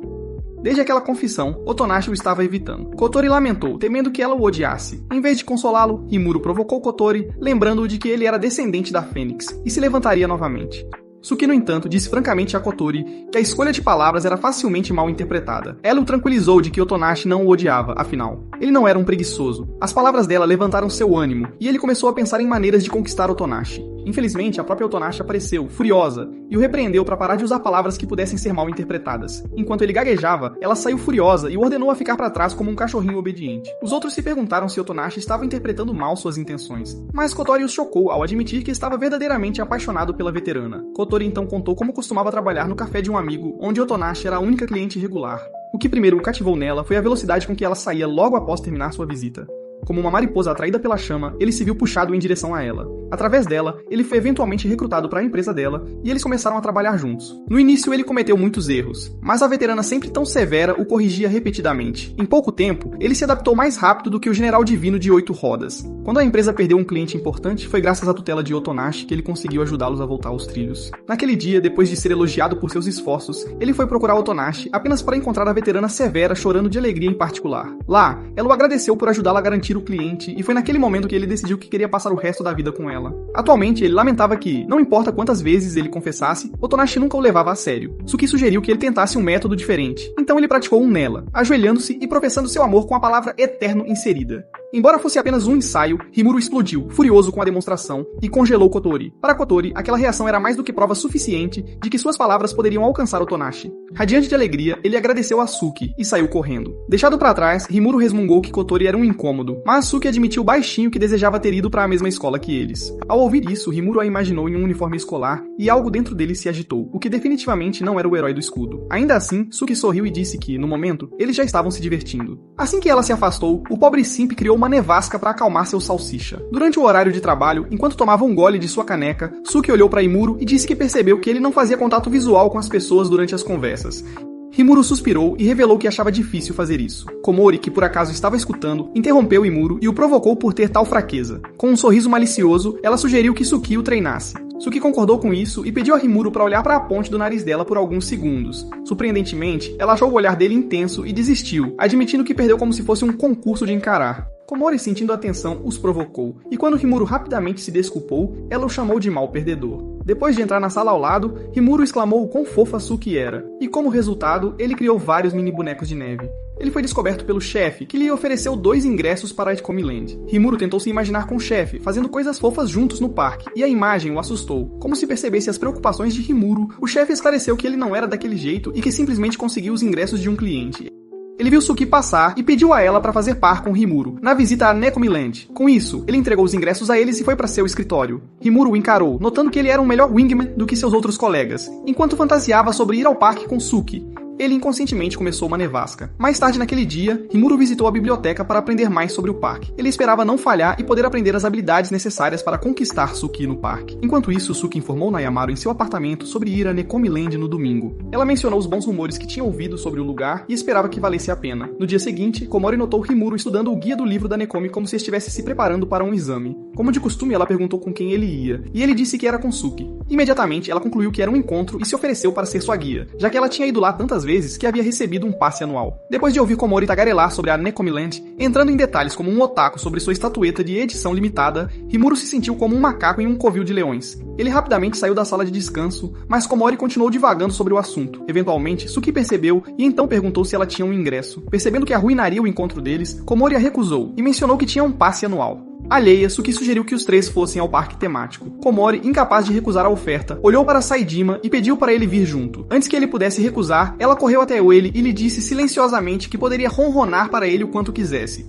Desde aquela confissão, Otonashi o estava evitando. Kotori lamentou, temendo que ela o odiasse. Em vez de consolá-lo, Rimuru provocou Kotori, lembrando-o de que ele era descendente da Fênix, e se levantaria novamente. Suki, no entanto, disse francamente a Kotori que a escolha de palavras era facilmente mal interpretada. Ela o tranquilizou de que Otonashi não o odiava, afinal. Ele não era um preguiçoso. As palavras dela levantaram seu ânimo, e ele começou a pensar em maneiras de conquistar Otonashi. Infelizmente, a própria Otonashi apareceu, furiosa, e o repreendeu para parar de usar palavras que pudessem ser mal interpretadas. Enquanto ele gaguejava, ela saiu furiosa e o ordenou a ficar para trás como um cachorrinho obediente. Os outros se perguntaram se Otonashi estava interpretando mal suas intenções, mas Kotori os chocou ao admitir que estava verdadeiramente apaixonado pela veterana. Kotori então contou como costumava trabalhar no café de um amigo, onde Otonashi era a única cliente regular. O que primeiro o cativou nela foi a velocidade com que ela saía logo após terminar sua visita. Como uma mariposa atraída pela chama, ele se viu puxado em direção a ela. Através dela, ele foi eventualmente recrutado para a empresa dela e eles começaram a trabalhar juntos. No início, ele cometeu muitos erros, mas a veterana sempre tão severa o corrigia repetidamente. Em pouco tempo, ele se adaptou mais rápido do que o general divino de 8 rodas. Quando a empresa perdeu um cliente importante, foi graças à tutela de Otonashi que ele conseguiu ajudá-los a voltar aos trilhos. Naquele dia, depois de ser elogiado por seus esforços, ele foi procurar Otonashi apenas para encontrar a veterana severa chorando de alegria em particular. Lá, ela o agradeceu por ajudá-la a garantir o cliente, e foi naquele momento que ele decidiu que queria passar o resto da vida com ela. Atualmente, ele lamentava que, não importa quantas vezes ele confessasse, Otonashi nunca o levava a sério. Suki sugeriu que ele tentasse um método diferente. Então ele praticou um nela, ajoelhando-se e professando seu amor com a palavra eterno inserida. Embora fosse apenas um ensaio, Rimuru explodiu, furioso com a demonstração, e congelou Kotori. Para Kotori, aquela reação era mais do que prova suficiente de que suas palavras poderiam alcançar Otonashi. Radiante de alegria, ele agradeceu a Suki e saiu correndo. Deixado para trás, Rimuru resmungou que Kotori era um incômodo, mas Suki admitiu baixinho que desejava ter ido para a mesma escola que eles. Ao ouvir isso, Rimuru a imaginou em um uniforme escolar e algo dentro dele se agitou, o que definitivamente não era o herói do escudo. Ainda assim, Suki sorriu e disse que, no momento, eles já estavam se divertindo. Assim que ela se afastou, o pobre simp criou uma nevasca para acalmar seu salsicha. Durante o horário de trabalho, enquanto tomava um gole de sua caneca, Suki olhou para Rimuru e disse que percebeu que ele não fazia contato visual com as pessoas durante as conversas. Rimuru suspirou e revelou que achava difícil fazer isso. Komori, que por acaso estava escutando, interrompeu Rimuru e o provocou por ter tal fraqueza. Com um sorriso malicioso, ela sugeriu que Suki o treinasse. Suki concordou com isso e pediu a Rimuru para olhar para a ponte do nariz dela por alguns segundos. Surpreendentemente, ela achou o olhar dele intenso e desistiu, admitindo que perdeu como se fosse um concurso de encarar. Komori, sentindo a tensão, os provocou, e quando Rimuru rapidamente se desculpou, ela o chamou de mau perdedor. Depois de entrar na sala ao lado, Rimuru exclamou o quão fofa Suki era, e como resultado, ele criou vários mini bonecos de neve. Ele foi descoberto pelo chefe, que lhe ofereceu 2 ingressos para a Comiland. Rimuru tentou se imaginar com o chefe, fazendo coisas fofas juntos no parque, e a imagem o assustou. Como se percebesse as preocupações de Rimuru, o chefe esclareceu que ele não era daquele jeito e que simplesmente conseguiu os ingressos de um cliente. Ele viu Suki passar e pediu a ela para fazer par com Rimuru, na visita a Nekomi Land. Com isso, ele entregou os ingressos a eles e foi para seu escritório. Rimuru o encarou, notando que ele era um melhor wingman do que seus outros colegas, enquanto fantasiava sobre ir ao parque com Suki. Ele inconscientemente começou uma nevasca. Mais tarde naquele dia, Rimuru visitou a biblioteca para aprender mais sobre o parque. Ele esperava não falhar e poder aprender as habilidades necessárias para conquistar Suki no parque. Enquanto isso, Suki informou Nayamaru em seu apartamento sobre ir a Nekomi Land no domingo. Ela mencionou os bons rumores que tinha ouvido sobre o lugar e esperava que valesse a pena. No dia seguinte, Komori notou Rimuru estudando o guia do livro da Nekomi como se estivesse se preparando para um exame. Como de costume, ela perguntou com quem ele ia, e ele disse que era com Suki. Imediatamente, ela concluiu que era um encontro e se ofereceu para ser sua guia, já que ela tinha ido lá tantas vezes que havia recebido um passe anual. Depois de ouvir Komori tagarelar sobre a Nekomi Land, entrando em detalhes como um otaku sobre sua estatueta de edição limitada, Rimuru se sentiu como um macaco em um covil de leões. Ele rapidamente saiu da sala de descanso, mas Komori continuou divagando sobre o assunto. Eventualmente, Suki percebeu e então perguntou se ela tinha um ingresso. Percebendo que arruinaria o encontro deles, Komori a recusou e mencionou que tinha um passe anual. Alheia, Suki sugeriu que os três fossem ao parque temático. Komori, incapaz de recusar a oferta, olhou para Saidima e pediu para ele vir junto. Antes que ele pudesse recusar, ela correu até ele e lhe disse silenciosamente que poderia ronronar para ele o quanto quisesse.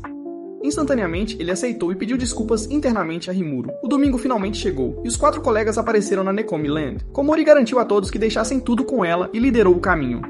Instantaneamente, ele aceitou e pediu desculpas internamente a Rimuru. O domingo finalmente chegou, e os 4 colegas apareceram na Nekomi Land. Komori garantiu a todos que deixassem tudo com ela e liderou o caminho.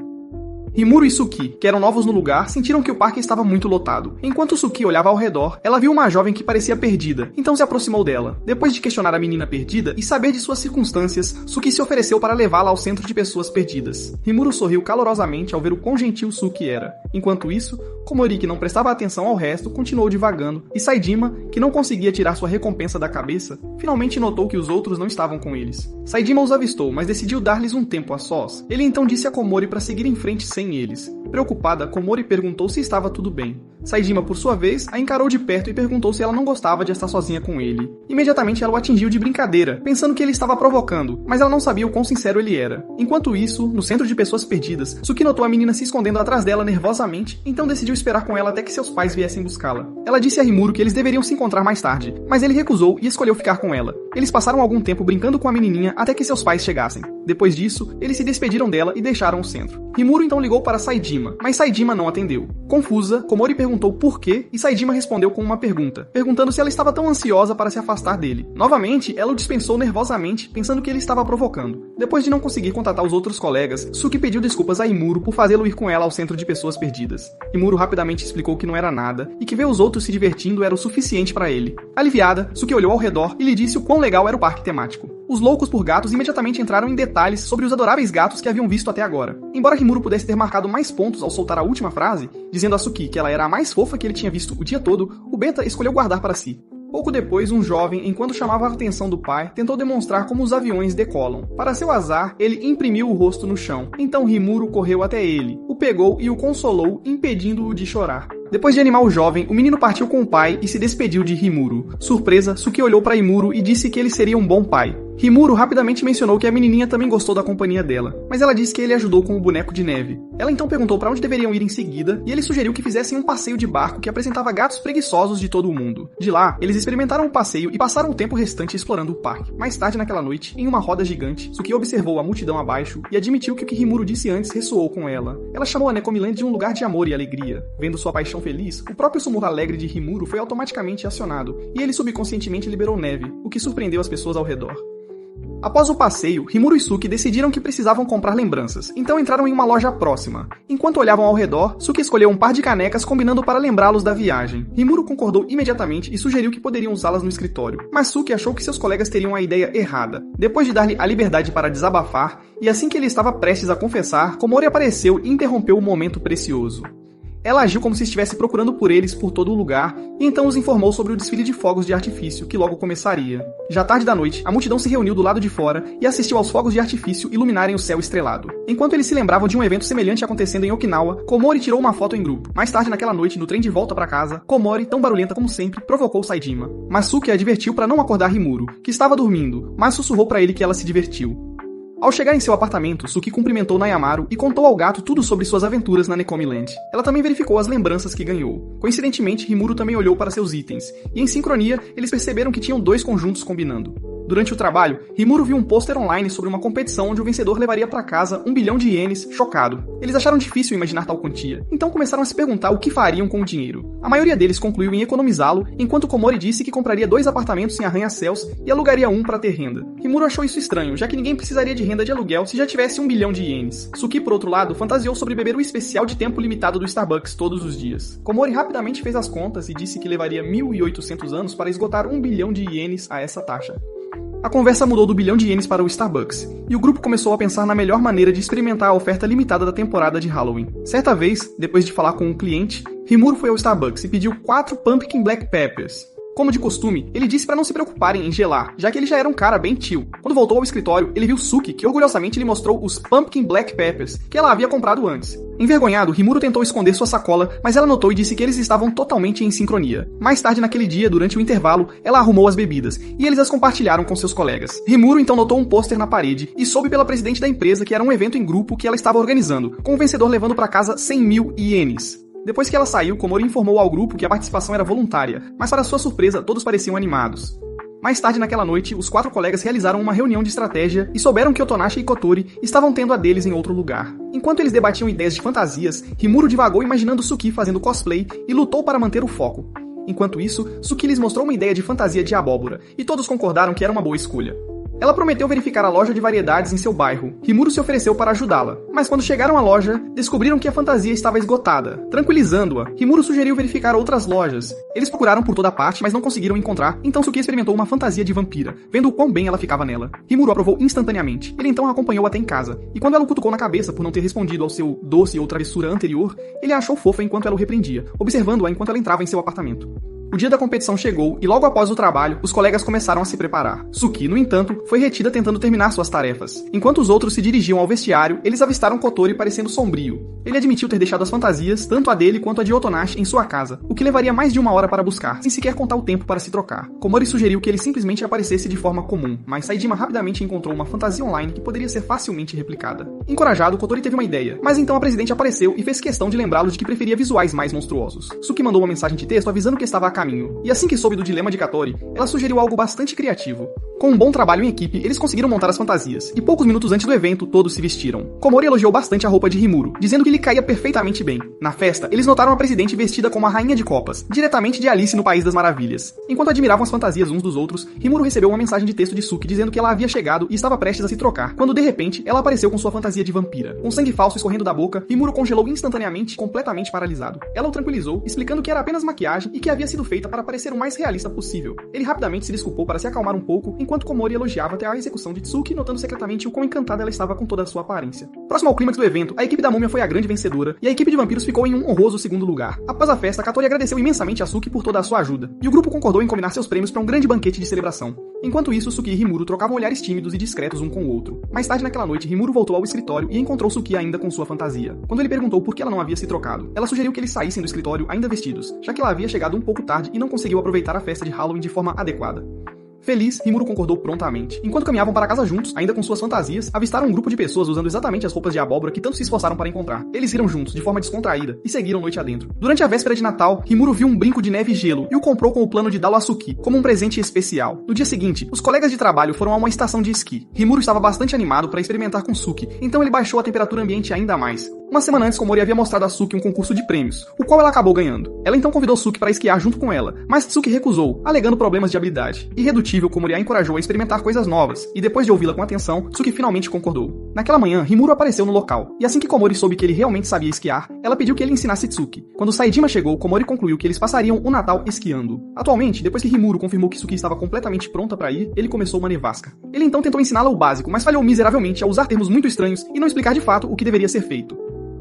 Rimuru e Suki, que eram novos no lugar, sentiram que o parque estava muito lotado. Enquanto Suki olhava ao redor, ela viu uma jovem que parecia perdida, então se aproximou dela. Depois de questionar a menina perdida e saber de suas circunstâncias, Suki se ofereceu para levá-la ao centro de pessoas perdidas. Rimuru sorriu calorosamente ao ver o quão gentil Suki era. Enquanto isso, Komori, que não prestava atenção ao resto, continuou divagando, e Saidima, que não conseguia tirar sua recompensa da cabeça, finalmente notou que os outros não estavam com eles. Saidima os avistou, mas decidiu dar-lhes um tempo a sós. Ele então disse a Komori para seguir em frente sem eles. Preocupada, Komori perguntou se estava tudo bem. Saidima, por sua vez, a encarou de perto e perguntou se ela não gostava de estar sozinha com ele. Imediatamente ela o atingiu de brincadeira, pensando que ele estava provocando, mas ela não sabia o quão sincero ele era. Enquanto isso, no centro de pessoas perdidas, Suki notou a menina se escondendo atrás dela nervosamente, então decidiu esperar com ela até que seus pais viessem buscá-la. Ela disse a Rimuru que eles deveriam se encontrar mais tarde, mas ele recusou e escolheu ficar com ela. Eles passaram algum tempo brincando com a menininha até que seus pais chegassem. Depois disso, eles se despediram dela e deixaram o centro. Rimuru então ligou para Saidima, mas Saidima não atendeu. Confusa, Komori perguntou por quê e Saidima respondeu com uma pergunta, perguntando se ela estava tão ansiosa para se afastar dele. Novamente, ela o dispensou nervosamente, pensando que ele estava provocando. Depois de não conseguir contatar os outros colegas, Suki pediu desculpas a Rimuru por fazê-lo ir com ela ao centro de pessoas perdidas. Rimuru rapidamente explicou que não era nada e que ver os outros se divertindo era o suficiente para ele. Aliviada, Suki olhou ao redor e lhe disse o quão legal era o parque temático. Os loucos por gatos imediatamente entraram em detalhes sobre os adoráveis gatos que haviam visto até agora. Embora Rimuru pudesse ter marcado mais pontos ao soltar a última frase, dizendo a Suki que ela era a mais fofa que ele tinha visto o dia todo, o Beta escolheu guardar para si. Pouco depois, um jovem, enquanto chamava a atenção do pai, tentou demonstrar como os aviões decolam. Para seu azar, ele imprimiu o rosto no chão. Então Rimuru correu até ele, o pegou e o consolou, impedindo-o de chorar. Depois de animar o jovem, o menino partiu com o pai e se despediu de Rimuru. Surpresa, Suki olhou para Rimuru e disse que ele seria um bom pai. Rimuru rapidamente mencionou que a menininha também gostou da companhia dela, mas ela disse que ele ajudou com o boneco de neve. Ela então perguntou para onde deveriam ir em seguida, e ele sugeriu que fizessem um passeio de barco que apresentava gatos preguiçosos de todo o mundo. De lá, eles experimentaram o passeio e passaram o tempo restante explorando o parque. Mais tarde naquela noite, em uma roda gigante, Suki observou a multidão abaixo e admitiu que o que Rimuru disse antes ressoou com ela. Ela chamou a Nekomi Land de um lugar de amor e alegria. Vendo sua paixão feliz, o próprio sussurro alegre de Rimuru foi automaticamente acionado, e ele subconscientemente liberou neve, o que surpreendeu as pessoas ao redor. Após o passeio, Rimuru e Suki decidiram que precisavam comprar lembranças, então entraram em uma loja próxima. Enquanto olhavam ao redor, Suki escolheu um par de canecas combinando para lembrá-los da viagem. Rimuru concordou imediatamente e sugeriu que poderiam usá-las no escritório, mas Suki achou que seus colegas teriam a ideia errada. Depois de dar-lhe a liberdade para desabafar, e assim que ele estava prestes a confessar, Komori apareceu e interrompeu o momento precioso. Ela agiu como se estivesse procurando por eles por todo o lugar e então os informou sobre o desfile de fogos de artifício que logo começaria. Já tarde da noite, a multidão se reuniu do lado de fora e assistiu aos fogos de artifício iluminarem o céu estrelado. Enquanto eles se lembravam de um evento semelhante acontecendo em Okinawa, Komori tirou uma foto em grupo. Mais tarde naquela noite, no trem de volta para casa, Komori, tão barulhenta como sempre, provocou Saidima. Mas Suki a advertiu para não acordar Rimuru, que estava dormindo, mas sussurrou para ele que ela se divertiu. Ao chegar em seu apartamento, Suki cumprimentou Nayamaru e contou ao gato tudo sobre suas aventuras na Nekomi Land. Ela também verificou as lembranças que ganhou. Coincidentemente, Rimuru também olhou para seus itens, e em sincronia, eles perceberam que tinham 2 conjuntos combinando. Durante o trabalho, Rimuro viu um pôster online sobre uma competição onde o vencedor levaria para casa 1 bilhão de ienes, chocado. Eles acharam difícil imaginar tal quantia, então começaram a se perguntar o que fariam com o dinheiro. A maioria deles concluiu em economizá-lo, enquanto Komori disse que compraria 2 apartamentos em arranha-céus e alugaria um para ter renda. Rimuro achou isso estranho, já que ninguém precisaria de renda de aluguel se já tivesse 1 bilhão de ienes. Suki, por outro lado, fantasiou sobre beber o especial de tempo limitado do Starbucks todos os dias. Komori rapidamente fez as contas e disse que levaria 1.800 anos para esgotar 1 bilhão de ienes a essa taxa. A conversa mudou do bilhão de ienes para o Starbucks, e o grupo começou a pensar na melhor maneira de experimentar a oferta limitada da temporada de Halloween. Certa vez, depois de falar com um cliente, Rimuro foi ao Starbucks e pediu 4 Pumpkin Black Peppers. Como de costume, ele disse para não se preocuparem em gelar, já que ele já era um cara bem tio. Quando voltou ao escritório, ele viu Suki, que orgulhosamente lhe mostrou os Pumpkin Black Peppers, que ela havia comprado antes. Envergonhado, Rimuro tentou esconder sua sacola, mas ela notou e disse que eles estavam totalmente em sincronia. Mais tarde naquele dia, durante o intervalo, ela arrumou as bebidas, e eles as compartilharam com seus colegas. Rimuro então notou um pôster na parede, e soube pela presidente da empresa que era um evento em grupo que ela estava organizando, com o vencedor levando para casa 100.000 ienes. Depois que ela saiu, Komori informou ao grupo que a participação era voluntária, mas para sua surpresa, todos pareciam animados. Mais tarde naquela noite, os 4 colegas realizaram uma reunião de estratégia e souberam que Otonashi e Kotori estavam tendo a deles em outro lugar. Enquanto eles debatiam ideias de fantasias, Rimuro divagou imaginando Suki fazendo cosplay e lutou para manter o foco. Enquanto isso, Suki lhes mostrou uma ideia de fantasia de abóbora, e todos concordaram que era uma boa escolha. Ela prometeu verificar a loja de variedades em seu bairro. Rimuro se ofereceu para ajudá-la, mas quando chegaram à loja, descobriram que a fantasia estava esgotada. Tranquilizando-a, Rimuro sugeriu verificar outras lojas. Eles procuraram por toda parte, mas não conseguiram encontrar, então Suki experimentou uma fantasia de vampira, vendo o quão bem ela ficava nela. Rimuro aprovou instantaneamente. Ele então a acompanhou até em casa, e quando ela o cutucou na cabeça por não ter respondido ao seu doce ou travessura anterior, ele a achou fofa enquanto ela o repreendia, observando-a enquanto ela entrava em seu apartamento. O dia da competição chegou e logo após o trabalho, os colegas começaram a se preparar. Suki, no entanto, foi retida tentando terminar suas tarefas. Enquanto os outros se dirigiam ao vestiário, eles avistaram Kotori parecendo sombrio. Ele admitiu ter deixado as fantasias, tanto a dele quanto a de Otonashi, em sua casa, o que levaria mais de 1 hora para buscar, sem sequer contar o tempo para se trocar. Komori sugeriu que ele simplesmente aparecesse de forma comum, mas Saejima rapidamente encontrou uma fantasia online que poderia ser facilmente replicada. Encorajado, Kotori teve uma ideia, mas então a presidente apareceu e fez questão de lembrá-lo de que preferia visuais mais monstruosos. Suki mandou uma mensagem de texto avisando que estava a caminho, e assim que soube do dilema de Katori, ela sugeriu algo bastante criativo. Com um bom trabalho em equipe, eles conseguiram montar as fantasias, e poucos minutos antes do evento, todos se vestiram. Komori elogiou bastante a roupa de Rimuro, dizendo que lhe caía perfeitamente bem. Na festa, eles notaram a presidente vestida como a rainha de copas, diretamente de Alice no País das Maravilhas. Enquanto admiravam as fantasias uns dos outros, Rimuro recebeu uma mensagem de texto de Suki dizendo que ela havia chegado e estava prestes a se trocar, quando de repente, ela apareceu com sua fantasia de vampira. Com sangue falso escorrendo da boca, Rimuro congelou instantaneamente, completamente paralisado. Ela o tranquilizou, explicando que era apenas maquiagem e que havia sido feita para parecer o mais realista possível. Ele rapidamente se desculpou para se acalmar um pouco, enquanto Komori elogiava até a execução de Tsuki, notando secretamente o quão encantada ela estava com toda a sua aparência. Próximo ao clímax do evento, a equipe da múmia foi a grande vencedora, e a equipe de vampiros ficou em um honroso segundo lugar. Após a festa, Katori agradeceu imensamente a Suki por toda a sua ajuda, e o grupo concordou em combinar seus prêmios para um grande banquete de celebração. Enquanto isso, Suki e Rimuro trocavam olhares tímidos e discretos um com o outro. Mais tarde naquela noite, Rimuro voltou ao escritório e encontrou Suki ainda com sua fantasia. Quando ele perguntou por que ela não havia se trocado, ela sugeriu que eles saíssem do escritório ainda vestidos, já que ela havia chegado um pouco tarde e não conseguiu aproveitar a festa de Halloween de forma adequada. Feliz, Rimuro concordou prontamente. Enquanto caminhavam para casa juntos, ainda com suas fantasias, avistaram um grupo de pessoas usando exatamente as roupas de abóbora que tanto se esforçaram para encontrar. Eles riram juntos, de forma descontraída, e seguiram noite adentro. Durante a véspera de Natal, Rimuro viu um brinco de neve e gelo e o comprou com o plano de dá-lo a Suki, como um presente especial. No dia seguinte, os colegas de trabalho foram a uma estação de esqui. Rimuro estava bastante animado para experimentar com Suki, então ele baixou a temperatura ambiente ainda mais. Uma semana antes, Komori havia mostrado a Suki um concurso de prêmios, o qual ela acabou ganhando. Ela então convidou Suki para esquiar junto com ela, mas Suki recusou, alegando problemas de habilidade. Irredutível, Komori a encorajou a experimentar coisas novas, e depois de ouvi-la com atenção, Suki finalmente concordou. Naquela manhã, Rimuro apareceu no local, e assim que Komori soube que ele realmente sabia esquiar, ela pediu que ele ensinasse Tsuki. Quando Saejima chegou, Komori concluiu que eles passariam o Natal esquiando. Atualmente, depois que Rimuro confirmou que Suki estava completamente pronta para ir, ele começou uma nevasca. Ele então tentou ensiná-la o básico, mas falhou miseravelmente ao usar termos muito estranhos e não explicar de fato o que deveria ser feito.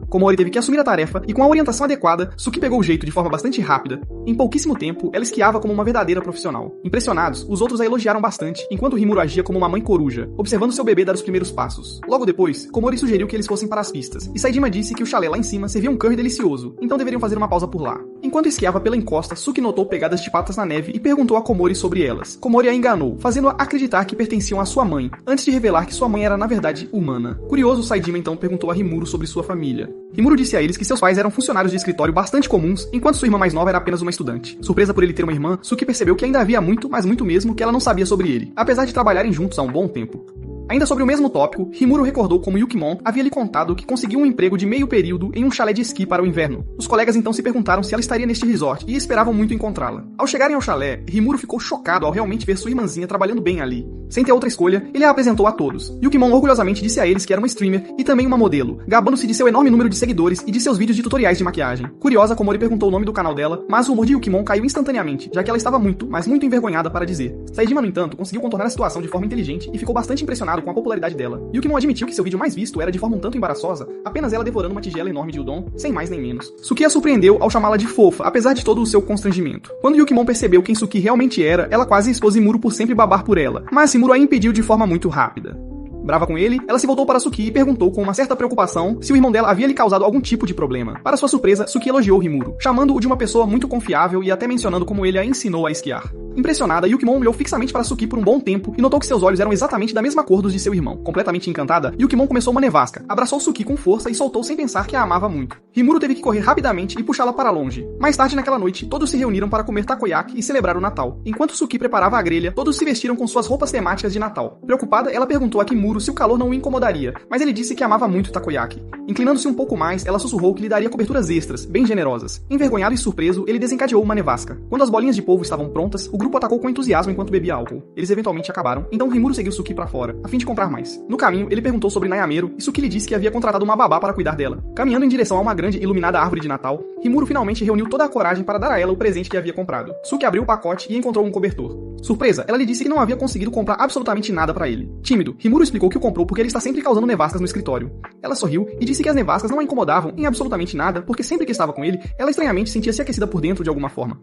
Komori teve que assumir a tarefa e com a orientação adequada, Suki pegou o jeito de forma bastante rápida. Em pouquíssimo tempo, ela esquiava como uma verdadeira profissional. Impressionados, os outros a elogiaram bastante, enquanto Rimuro agia como uma mãe coruja, observando seu bebê dar os primeiros passos. Logo depois, Komori sugeriu que eles fossem para as pistas, e Saejima disse que o chalé lá em cima servia um curry delicioso, então deveriam fazer uma pausa por lá. Enquanto esquiava pela encosta, Suki notou pegadas de patas na neve e perguntou a Komori sobre elas. Komori a enganou, fazendo-a acreditar que pertenciam à sua mãe, antes de revelar que sua mãe era na verdade humana. Curioso, Saejima então perguntou a Rimuro sobre sua família. Rimuro disse a eles que seus pais eram funcionários de escritório bastante comuns, enquanto sua irmã mais nova era apenas uma estudante. Surpresa por ele ter uma irmã, Suki percebeu que ainda havia muito, mas muito mesmo, que ela não sabia sobre ele, apesar de trabalharem juntos há um bom tempo. Ainda sobre o mesmo tópico, Rimuro recordou como Yukimon havia lhe contado que conseguiu um emprego de meio período em um chalé de esqui para o inverno. Os colegas então se perguntaram se ela estaria neste resort e esperavam muito encontrá-la. Ao chegarem ao chalé, Rimuro ficou chocado ao realmente ver sua irmãzinha trabalhando bem ali. Sem ter outra escolha, ele a apresentou a todos. Yukimon orgulhosamente disse a eles que era uma streamer e também uma modelo, gabando-se de seu enorme número de seguidores e de seus vídeos de tutoriais de maquiagem. Curiosa, Komori perguntou o nome do canal dela, mas o humor de Yukimon caiu instantaneamente, já que ela estava muito, mas muito envergonhada para dizer. Saejima, no entanto, conseguiu contornar a situação de forma inteligente e ficou bastante impressionado com a popularidade dela. Yukimon admitiu que seu vídeo mais visto era de forma um tanto embaraçosa, apenas ela devorando uma tigela enorme de udon, sem mais nem menos. Suki a surpreendeu ao chamá-la de fofa, apesar de todo o seu constrangimento. Quando Yukimon percebeu quem Suki realmente era, ela quase expôs Rimuro por sempre babar por ela, mas Rimuro a impediu de forma muito rápida. Brava com ele, ela se voltou para Suki e perguntou com uma certa preocupação se o irmão dela havia lhe causado algum tipo de problema. Para sua surpresa, Suki elogiou Rimuro, chamando-o de uma pessoa muito confiável e até mencionando como ele a ensinou a esquiar. Impressionada, Yukimon olhou fixamente para Suki por um bom tempo e notou que seus olhos eram exatamente da mesma cor dos de seu irmão. Completamente encantada, Yukimon começou uma nevasca, abraçou Suki com força e soltou sem pensar que a amava muito. Rimuro teve que correr rapidamente e puxá-la para longe. Mais tarde naquela noite, todos se reuniram para comer takoyaki e celebrar o Natal. Enquanto Suki preparava a grelha, todos se vestiram com suas roupas temáticas de Natal. Preocupada, ela perguntou a Kimuro se o calor não o incomodaria, mas ele disse que amava muito takoyaki. Inclinando-se um pouco mais, ela sussurrou que lhe daria coberturas extras, bem generosas. Envergonhado e surpreso, ele desencadeou uma nevasca. Quando as bolinhas de polvo estavam prontas, o grupo atacou com entusiasmo enquanto bebia álcool. Eles eventualmente acabaram, então Rimuro seguiu Suki pra fora, a fim de comprar mais. No caminho, ele perguntou sobre Nayamero e Suki lhe disse que havia contratado uma babá para cuidar dela. Caminhando em direção a uma grande e iluminada árvore de Natal, Rimuro finalmente reuniu toda a coragem para dar a ela o presente que havia comprado. Suki abriu o pacote e encontrou um cobertor. Surpresa, ela lhe disse que não havia conseguido comprar absolutamente nada para ele. Tímido, Rimuro explicou que o comprou porque ele está sempre causando nevascas no escritório. Ela sorriu e disse que as nevascas não a incomodavam em absolutamente nada, porque sempre que estava com ele, ela estranhamente sentia-se aquecida por dentro de alguma forma.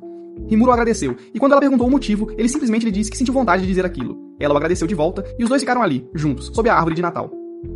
Rimuro agradeceu, e quando ela perguntou o motivo, ele simplesmente lhe disse que sentiu vontade de dizer aquilo. Ela o agradeceu de volta, e os dois ficaram ali, juntos, sob a árvore de Natal.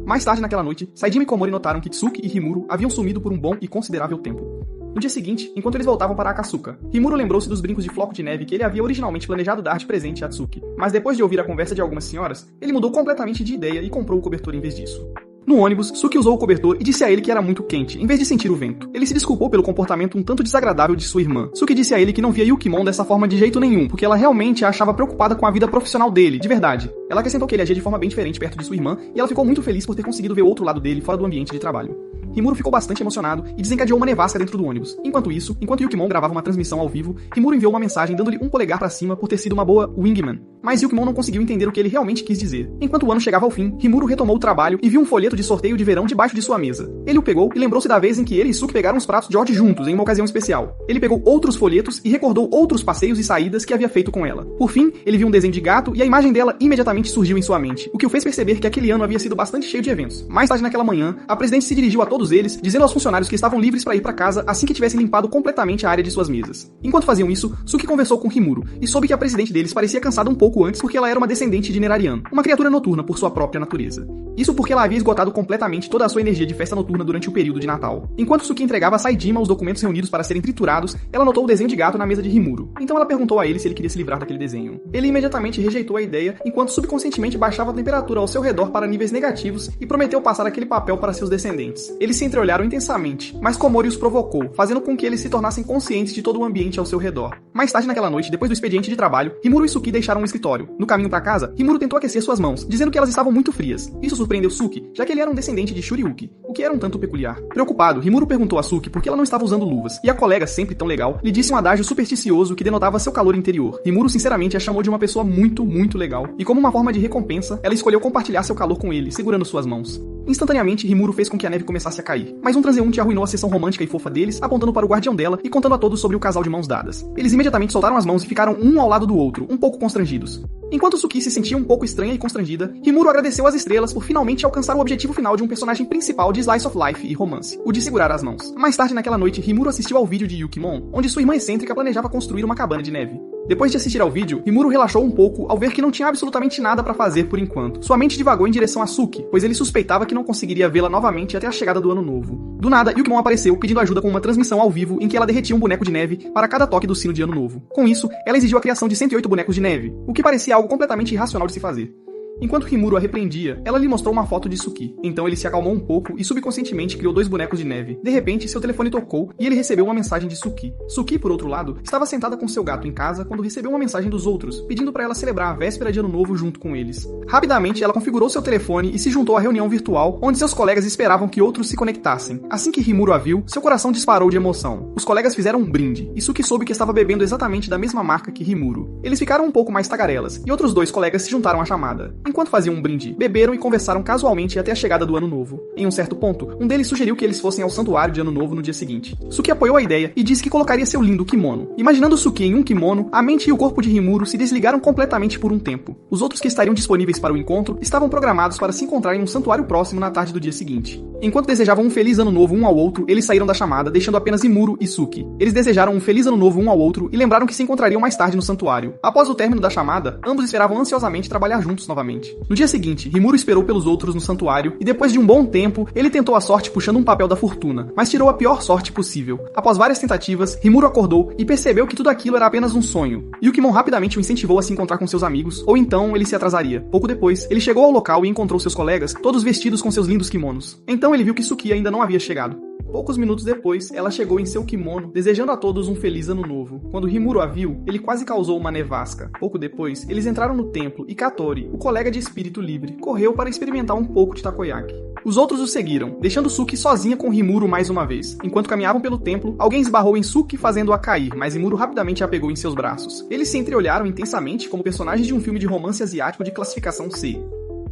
Mais tarde naquela noite, Saejima e Komori notaram que Tsuki e Rimuro haviam sumido por um bom e considerável tempo. No dia seguinte, enquanto eles voltavam para Akasuka, Rimuro lembrou-se dos brincos de floco de neve que ele havia originalmente planejado dar de presente a Tsuki. Mas depois de ouvir a conversa de algumas senhoras, ele mudou completamente de ideia e comprou o cobertor em vez disso. No ônibus, Suki usou o cobertor e disse a ele que era muito quente, em vez de sentir o vento. Ele se desculpou pelo comportamento um tanto desagradável de sua irmã. Suki disse a ele que não via Yukimon dessa forma de jeito nenhum, porque ela realmente a achava preocupada com a vida profissional dele, de verdade. Ela acrescentou que ele agia de forma bem diferente perto de sua irmã, e ela ficou muito feliz por ter conseguido ver o outro lado dele fora do ambiente de trabalho. Rimuro ficou bastante emocionado e desencadeou uma nevasca dentro do ônibus. Enquanto isso, enquanto Yukimon gravava uma transmissão ao vivo, Rimuro enviou uma mensagem dando-lhe um polegar pra cima por ter sido uma boa wingman. Mas Yukimon não conseguiu entender o que ele realmente quis dizer. Enquanto o ano chegava ao fim, Rimuro retomou o trabalho e viu um folheto de sorteio de verão debaixo de sua mesa. Ele o pegou e lembrou-se da vez em que ele e Suki pegaram os pratos de George juntos em uma ocasião especial. Ele pegou outros folhetos e recordou outros passeios e saídas que havia feito com ela. Por fim, ele viu um desenho de gato e a imagem dela imediatamente surgiu em sua mente, o que o fez perceber que aquele ano havia sido bastante cheio de eventos. Mais tarde naquela manhã, a presidente se dirigiu a todos eles, dizendo aos funcionários que estavam livres para ir para casa assim que tivessem limpado completamente a área de suas mesas. Enquanto faziam isso, Suki conversou com Rimuro e soube que a presidente deles parecia cansada um pouco antes porque ela era uma descendente de Nerarian, uma criatura noturna por sua própria natureza. Isso porque ela havia esgotado completamente toda a sua energia de festa noturna durante o período de Natal. Enquanto Suki entregava a Saejima os documentos reunidos para serem triturados, ela notou o desenho de gato na mesa de Rimuro. Então ela perguntou a ele se ele queria se livrar daquele desenho. Ele imediatamente rejeitou a ideia, enquanto subconscientemente baixava a temperatura ao seu redor para níveis negativos e prometeu passar aquele papel para seus descendentes. Eles se entreolharam intensamente, mas Komori os provocou, fazendo com que eles se tornassem conscientes de todo o ambiente ao seu redor. Mais tarde naquela noite, depois do expediente de trabalho, Rimuro e Suki deixaram o escritório. No caminho para casa, Rimuro tentou aquecer suas mãos, dizendo que elas estavam muito frias. Isso surpreendeu Suki, já que ele era um descendente de Shuriuki, o que era um tanto peculiar. Preocupado, Rimuro perguntou a Suki por que ela não estava usando luvas, e a colega, sempre tão legal, lhe disse um adágio supersticioso que denotava seu calor interior. Rimuro sinceramente a chamou de uma pessoa muito, muito legal, e como uma forma de recompensa, ela escolheu compartilhar seu calor com ele, segurando suas mãos. Instantaneamente, Rimuro fez com que a neve começasse a cair, mas um transeunte arruinou a sessão romântica e fofa deles, apontando para o guardião dela e contando a todos sobre o casal de mãos dadas. Eles imediatamente soltaram as mãos e ficaram um ao lado do outro, um pouco constrangidos. Enquanto Suki se sentia um pouco estranha e constrangida, Rimuro agradeceu às estrelas por finalmente alcançar o objetivo final de um personagem principal de Slice of Life e romance, o de segurar as mãos. Mais tarde naquela noite, Rimuro assistiu ao vídeo de Yukimon, onde sua irmã excêntrica planejava construir uma cabana de neve. Depois de assistir ao vídeo, Rimuro relaxou um pouco ao ver que não tinha absolutamente nada para fazer por enquanto. Sua mente divagou em direção a Suki, pois ele suspeitava que não conseguiria vê-la novamente até a chegada do ano novo. Do nada, Yukimon apareceu pedindo ajuda com uma transmissão ao vivo em que ela derretia um boneco de neve para cada toque do sino de ano novo. Com isso, ela exigiu a criação de 108 bonecos de neve, o que parecia algo completamente irracional de se fazer. Enquanto Rimuru a repreendia, ela lhe mostrou uma foto de Suki. Então ele se acalmou um pouco e subconscientemente criou 2 bonecos de neve. De repente, seu telefone tocou e ele recebeu uma mensagem de Suki. Suki, por outro lado, estava sentada com seu gato em casa quando recebeu uma mensagem dos outros, pedindo para ela celebrar a véspera de ano novo junto com eles. Rapidamente, ela configurou seu telefone e se juntou à reunião virtual, onde seus colegas esperavam que outros se conectassem. Assim que Rimuru a viu, seu coração disparou de emoção. Os colegas fizeram um brinde, e Suki soube que estava bebendo exatamente da mesma marca que Rimuru. Eles ficaram um pouco mais tagarelas, e outros 2 colegas se juntaram à chamada. Enquanto faziam um brinde, beberam e conversaram casualmente até a chegada do ano novo. Em um certo ponto, um deles sugeriu que eles fossem ao santuário de ano novo no dia seguinte. Suki apoiou a ideia e disse que colocaria seu lindo kimono. Imaginando Suki em um kimono, a mente e o corpo de Rimuru se desligaram completamente por um tempo. Os outros que estariam disponíveis para o encontro estavam programados para se encontrar em um santuário próximo na tarde do dia seguinte. Enquanto desejavam um feliz ano novo um ao outro, eles saíram da chamada, deixando apenas Rimuru e Suki. Eles desejaram um feliz ano novo um ao outro e lembraram que se encontrariam mais tarde no santuário. Após o término da chamada, ambos esperavam ansiosamente trabalhar juntos novamente. No dia seguinte, Rimuru esperou pelos outros no santuário e depois de um bom tempo, ele tentou a sorte puxando um papel da fortuna, mas tirou a pior sorte possível. Após várias tentativas, Rimuru acordou e percebeu que tudo aquilo era apenas um sonho. Yukimon rapidamente o incentivou a se encontrar com seus amigos, ou então ele se atrasaria. Pouco depois, ele chegou ao local e encontrou seus colegas, todos vestidos com seus lindos kimonos. Então ele viu que Suki ainda não havia chegado. Poucos minutos depois, ela chegou em seu kimono, desejando a todos um feliz ano novo. Quando Rimuru a viu, ele quase causou uma nevasca. Pouco depois, eles entraram no templo e Katori, o colega de espírito livre, correu para experimentar um pouco de takoyaki. Os outros o seguiram, deixando Suki sozinha com Rimuru mais uma vez. Enquanto caminhavam pelo templo, alguém esbarrou em Suki fazendo-a cair, mas Rimuru rapidamente a pegou em seus braços. Eles se entreolharam intensamente como personagens de um filme de romance asiático de classificação C.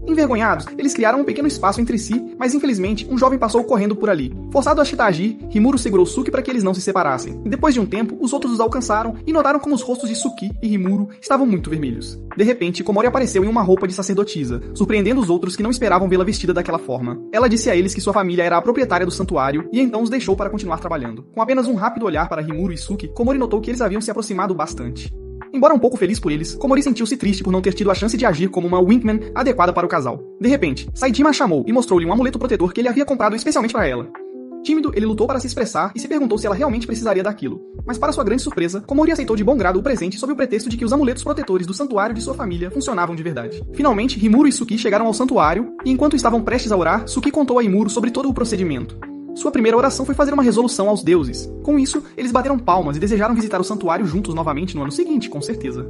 Envergonhados, eles criaram um pequeno espaço entre si, mas infelizmente, um jovem passou correndo por ali. Forçado a agir, Rimuru segurou Suki para que eles não se separassem. E depois de um tempo, os outros os alcançaram e notaram como os rostos de Suki e Rimuru estavam muito vermelhos. De repente, Komori apareceu em uma roupa de sacerdotisa, surpreendendo os outros que não esperavam vê-la vestida daquela forma. Ela disse a eles que sua família era a proprietária do santuário e então os deixou para continuar trabalhando. Com apenas um rápido olhar para Rimuru e Suki, Komori notou que eles haviam se aproximado bastante. Embora um pouco feliz por eles, Komori sentiu-se triste por não ter tido a chance de agir como uma wingman adequada para o casal. De repente, Saejima a chamou e mostrou-lhe um amuleto protetor que ele havia comprado especialmente para ela. Tímido, ele lutou para se expressar e se perguntou se ela realmente precisaria daquilo. Mas para sua grande surpresa, Komori aceitou de bom grado o presente sob o pretexto de que os amuletos protetores do santuário de sua família funcionavam de verdade. Finalmente, Rimuru e Suki chegaram ao santuário e enquanto estavam prestes a orar, Suki contou a Rimuru sobre todo o procedimento. Sua primeira oração foi fazer uma resolução aos deuses. Com isso, eles bateram palmas e desejaram visitar o santuário juntos novamente no ano seguinte, com certeza.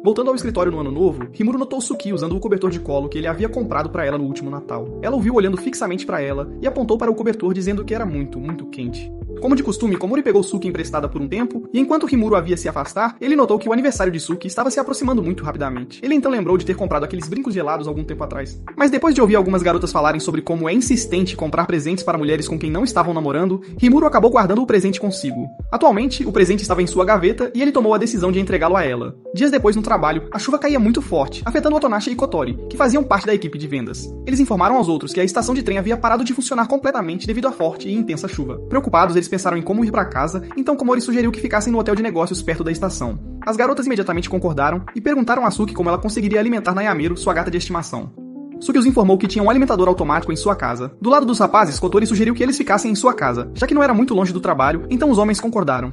Voltando ao escritório no ano novo, Rimuru notou Suki usando o cobertor de colo que ele havia comprado para ela no último Natal. Ela o viu olhando fixamente para ela e apontou para o cobertor dizendo que era muito, muito quente. Como de costume, Komori pegou Suki emprestada por um tempo, e enquanto Rimuru havia se afastar, ele notou que o aniversário de Suki estava se aproximando muito rapidamente. Ele então lembrou de ter comprado aqueles brincos gelados algum tempo atrás. Mas depois de ouvir algumas garotas falarem sobre como é insistente comprar presentes para mulheres com quem não estavam namorando, Rimuru acabou guardando o presente consigo. Atualmente, o presente estava em sua gaveta e ele tomou a decisão de entregá-lo a ela. Dias depois, no trabalho, a chuva caía muito forte, afetando Otonashi e Kotori, que faziam parte da equipe de vendas. Eles informaram aos outros que a estação de trem havia parado de funcionar completamente devido à forte e intensa chuva. Preocupados, eles pensaram em como ir para casa, então Komori sugeriu que ficassem no hotel de negócios perto da estação. As garotas imediatamente concordaram e perguntaram a Suki como ela conseguiria alimentar Nayameru, sua gata de estimação. Suki os informou que tinha um alimentador automático em sua casa. Do lado dos rapazes, Kotori sugeriu que eles ficassem em sua casa, já que não era muito longe do trabalho, então os homens concordaram.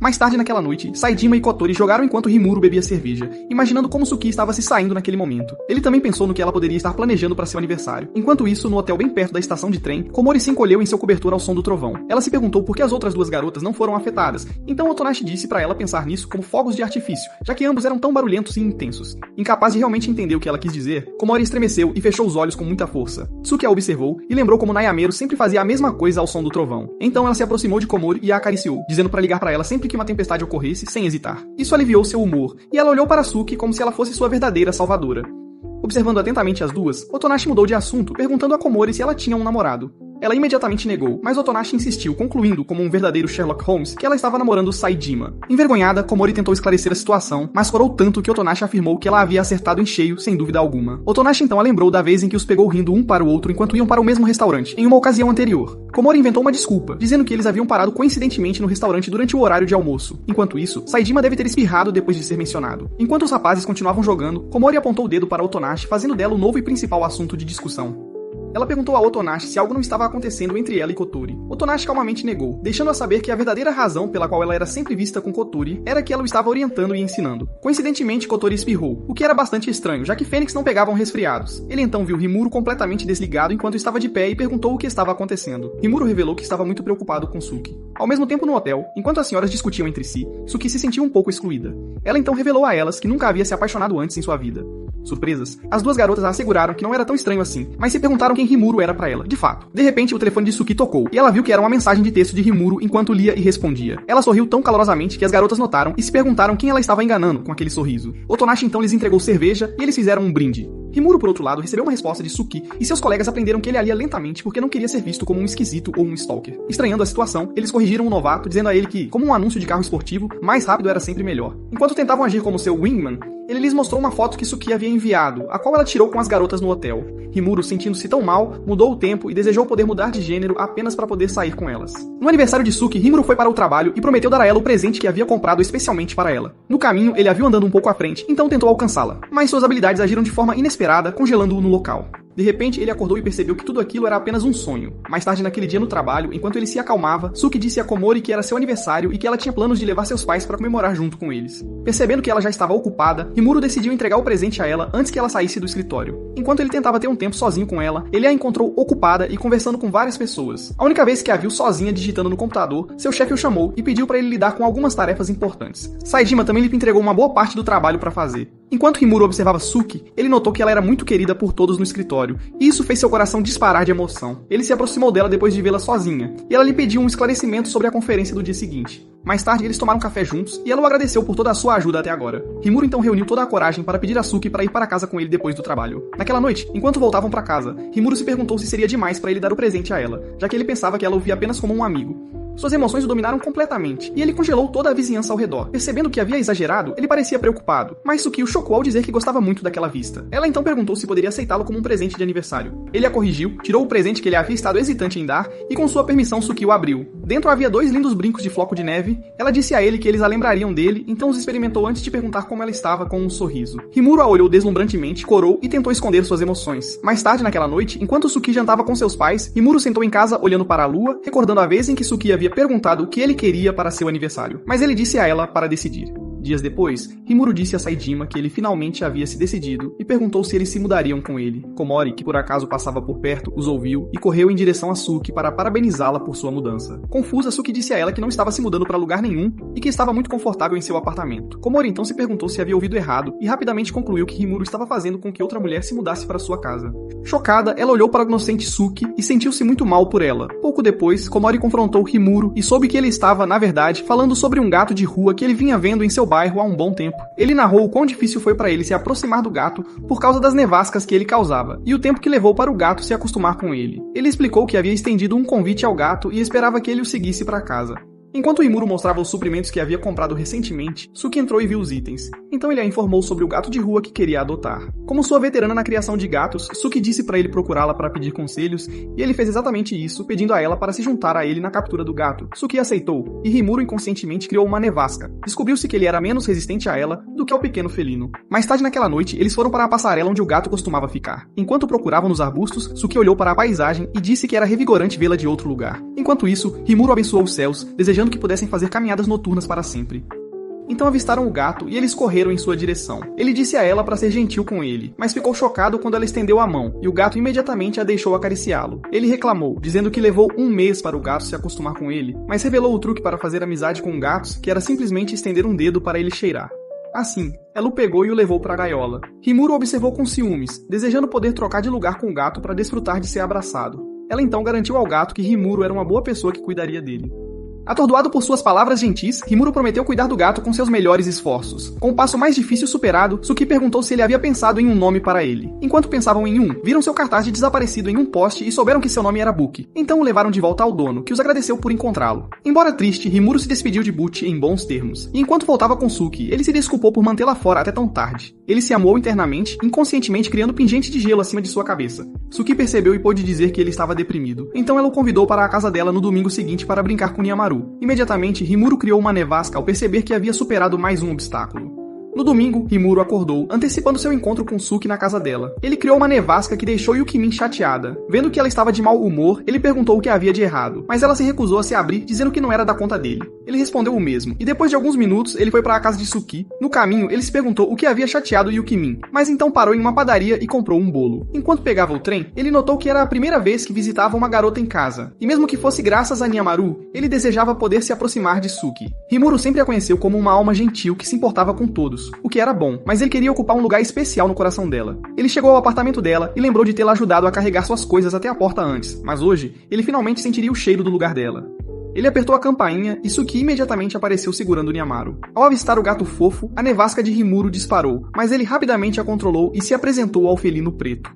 Mais tarde naquela noite, Saejima e Kotori jogaram enquanto Rimuru bebia cerveja, imaginando como Suki estava se saindo naquele momento. Ele também pensou no que ela poderia estar planejando para seu aniversário. Enquanto isso, no hotel bem perto da estação de trem, Komori se encolheu em seu cobertor ao som do trovão. Ela se perguntou por que as outras duas garotas não foram afetadas, então Otonashi disse para ela pensar nisso como fogos de artifício, já que ambos eram tão barulhentos e intensos. Incapaz de realmente entender o que ela quis dizer, Komori estremeceu e fechou os olhos com muita força. Suki a observou e lembrou como Nayameru sempre fazia a mesma coisa ao som do trovão. Então ela se aproximou de Komori e a acariciou, dizendo para ligar para ela sempre que uma tempestade ocorresse sem hesitar. Isso aliviou seu humor, e ela olhou para Suki como se ela fosse sua verdadeira salvadora. Observando atentamente as duas, Otonashi mudou de assunto, perguntando a Komori se ela tinha um namorado. Ela imediatamente negou, mas Otonashi insistiu, concluindo, como um verdadeiro Sherlock Holmes, que ela estava namorando Saejima. Envergonhada, Komori tentou esclarecer a situação, mas corou tanto que Otonashi afirmou que ela havia acertado em cheio, sem dúvida alguma. Otonashi então a lembrou da vez em que os pegou rindo um para o outro enquanto iam para o mesmo restaurante, em uma ocasião anterior. Komori inventou uma desculpa, dizendo que eles haviam parado coincidentemente no restaurante durante o horário de almoço. Enquanto isso, Saejima deve ter espirrado depois de ser mencionado. Enquanto os rapazes continuavam jogando, Komori apontou o dedo para Otonashi, fazendo dela o novo e principal assunto de discussão. Ela perguntou a Otonashi se algo não estava acontecendo entre ela e Kotori. Otonashi calmamente negou, deixando-a saber que a verdadeira razão pela qual ela era sempre vista com Kotori era que ela o estava orientando e ensinando. Coincidentemente, Kotori espirrou, o que era bastante estranho, já que Fênix não pegavam resfriados. Ele então viu Rimuro completamente desligado enquanto estava de pé e perguntou o que estava acontecendo. Rimuro revelou que estava muito preocupado com Suki. Ao mesmo tempo no hotel, enquanto as senhoras discutiam entre si, Suki se sentiu um pouco excluída. Ela então revelou a elas que nunca havia se apaixonado antes em sua vida. Surpresas, as duas garotas asseguraram que não era tão estranho assim, mas se perguntaram quem Rimuro era pra ela, de fato. De repente, o telefone de Suki tocou, e ela viu que era uma mensagem de texto de Rimuro enquanto lia e respondia. Ela sorriu tão calorosamente que as garotas notaram e se perguntaram quem ela estava enganando com aquele sorriso. Otonashi então lhes entregou cerveja e eles fizeram um brinde. Rimuro, por outro lado, recebeu uma resposta de Suki e seus colegas aprenderam que ele a lia lentamente porque não queria ser visto como um esquisito ou um stalker. Estranhando a situação, eles corrigiram o novato, dizendo a ele que, como um anúncio de carro esportivo, mais rápido era sempre melhor. Enquanto tentavam agir como seu wingman, ele lhes mostrou uma foto que Suki havia enviado, a qual ela tirou com as garotas no hotel. Rimuro, sentindo-se tão mal, mudou o tempo e desejou poder mudar de gênero apenas para poder sair com elas. No aniversário de Suki, Rimuro foi para o trabalho e prometeu dar a ela o presente que havia comprado especialmente para ela. No caminho, ele a viu andando um pouco à frente, então tentou alcançá-la. Mas suas habilidades agiram de forma inesperada, congelando-o no local. De repente, ele acordou e percebeu que tudo aquilo era apenas um sonho. Mais tarde naquele dia no trabalho, enquanto ele se acalmava, Suki disse a Komori que era seu aniversário e que ela tinha planos de levar seus pais para comemorar junto com eles. Percebendo que ela já estava ocupada, Rimuro decidiu entregar o presente a ela antes que ela saísse do escritório. Enquanto ele tentava ter um tempo sozinho com ela, ele a encontrou ocupada e conversando com várias pessoas. A única vez que a viu sozinha digitando no computador, seu chefe o chamou e pediu para ele lidar com algumas tarefas importantes. Saejima também lhe entregou uma boa parte do trabalho para fazer. Enquanto Rimuro observava Suki, ele notou que ela era muito querida por todos no escritório, e isso fez seu coração disparar de emoção. Ele se aproximou dela depois de vê-la sozinha, e ela lhe pediu um esclarecimento sobre a conferência do dia seguinte. Mais tarde, eles tomaram café juntos, e ela o agradeceu por toda a sua ajuda até agora. Rimuro então reuniu toda a coragem para pedir a Suki para ir para casa com ele depois do trabalho. Naquela noite, enquanto voltavam para casa, Rimuro se perguntou se seria demais para ele dar o presente a ela, já que ele pensava que ela o via apenas como um amigo. Suas emoções o dominaram completamente, e ele congelou toda a vizinhança ao redor. Percebendo que havia exagerado, ele parecia preocupado, mas Suki o chocou ao dizer que gostava muito daquela vista. Ela então perguntou se poderia aceitá-lo como um presente de aniversário. Ele a corrigiu, tirou o presente que ele havia estado hesitante em dar, e com sua permissão Suki o abriu. Dentro havia 2 lindos brincos de floco de neve. Ela disse a ele que eles a lembrariam dele, então os experimentou antes de perguntar como ela estava com um sorriso. Rimuro a olhou deslumbrantemente, corou e tentou esconder suas emoções. Mais tarde naquela noite, enquanto Suki jantava com seus pais, Rimuro sentou em casa olhando para a lua, recordando a vez em que Suki havia perguntado o que ele queria para seu aniversário, mas ele disse a ela para decidir. Dias depois, Rimuro disse a Saejima que ele finalmente havia se decidido e perguntou se eles se mudariam com ele. Komori, que por acaso passava por perto, os ouviu e correu em direção a Suki para parabenizá-la por sua mudança. Confusa, Suki disse a ela que não estava se mudando para lugar nenhum e que estava muito confortável em seu apartamento. Komori então se perguntou se havia ouvido errado e rapidamente concluiu que Rimuro estava fazendo com que outra mulher se mudasse para sua casa. Chocada, ela olhou para a inocente Suki e sentiu-se muito mal por ela. Pouco depois, Komori confrontou Rimuro e soube que ele estava, na verdade, falando sobre um gato de rua que ele vinha vendo em seu bairro há um bom tempo. Ele narrou o quão difícil foi para ele se aproximar do gato por causa das nevascas que ele causava, e o tempo que levou para o gato se acostumar com ele. Ele explicou que havia estendido um convite ao gato e esperava que ele o seguisse para casa. Enquanto Rimuro mostrava os suprimentos que havia comprado recentemente, Suki entrou e viu os itens. Então ele a informou sobre o gato de rua que queria adotar. Como sua veterana na criação de gatos, Suki disse para ele procurá-la para pedir conselhos, e ele fez exatamente isso, pedindo a ela para se juntar a ele na captura do gato. Suki aceitou, e Rimuro inconscientemente criou uma nevasca. Descobriu-se que ele era menos resistente a ela do que ao pequeno felino. Mais tarde naquela noite, eles foram para a passarela onde o gato costumava ficar. Enquanto procuravam nos arbustos, Suki olhou para a paisagem e disse que era revigorante vê-la de outro lugar. Enquanto isso, Rimuro abençoou os céus, desejando que pudessem fazer caminhadas noturnas para sempre. Então avistaram o gato e eles correram em sua direção. Ele disse a ela para ser gentil com ele, mas ficou chocado quando ela estendeu a mão, e o gato imediatamente a deixou acariciá-lo. Ele reclamou, dizendo que levou 1 mês para o gato se acostumar com ele, mas revelou o truque para fazer amizade com gatos, que era simplesmente estender um dedo para ele cheirar. Assim, ela o pegou e o levou para a gaiola. Rimuro observou com ciúmes, desejando poder trocar de lugar com o gato para desfrutar de ser abraçado. Ela então garantiu ao gato que Rimuro era uma boa pessoa que cuidaria dele. Atordoado por suas palavras gentis, Rimuro prometeu cuidar do gato com seus melhores esforços. Com o passo mais difícil superado, Suki perguntou se ele havia pensado em um nome para ele. Enquanto pensavam em um, viram seu cartaz de desaparecido em um poste e souberam que seu nome era Buki. Então o levaram de volta ao dono, que os agradeceu por encontrá-lo. Embora triste, Rimuro se despediu de Butch em bons termos. E enquanto voltava com Suki, ele se desculpou por mantê-la fora até tão tarde. Ele se amou internamente, inconscientemente criando pingente de gelo acima de sua cabeça. Suki percebeu e pôde dizer que ele estava deprimido. Então ela o convidou para a casa dela no domingo seguinte para brincar com Nyamaru. Imediatamente, Rimuro criou uma nevasca ao perceber que havia superado mais um obstáculo. No domingo, Rimuro acordou, antecipando seu encontro com Suki na casa dela. Ele criou uma nevasca que deixou Yukimin chateada. Vendo que ela estava de mau humor, ele perguntou o que havia de errado, mas ela se recusou a se abrir, dizendo que não era da conta dele. Ele respondeu o mesmo, e depois de alguns minutos, ele foi para a casa de Suki. No caminho, ele se perguntou o que havia chateado Yukimin, mas então parou em uma padaria e comprou um bolo. Enquanto pegava o trem, ele notou que era a primeira vez que visitava uma garota em casa, e mesmo que fosse graças a Nihamaru, ele desejava poder se aproximar de Suki. Rimuro sempre a conheceu como uma alma gentil que se importava com todos, o que era bom, mas ele queria ocupar um lugar especial no coração dela. Ele chegou ao apartamento dela e lembrou de tê-la ajudado a carregar suas coisas até a porta antes, mas hoje, ele finalmente sentiria o cheiro do lugar dela. Ele apertou a campainha e Suki imediatamente apareceu segurando Nihamaru. Ao avistar o gato fofo, a nevasca de Rimuro disparou, mas ele rapidamente a controlou e se apresentou ao felino preto.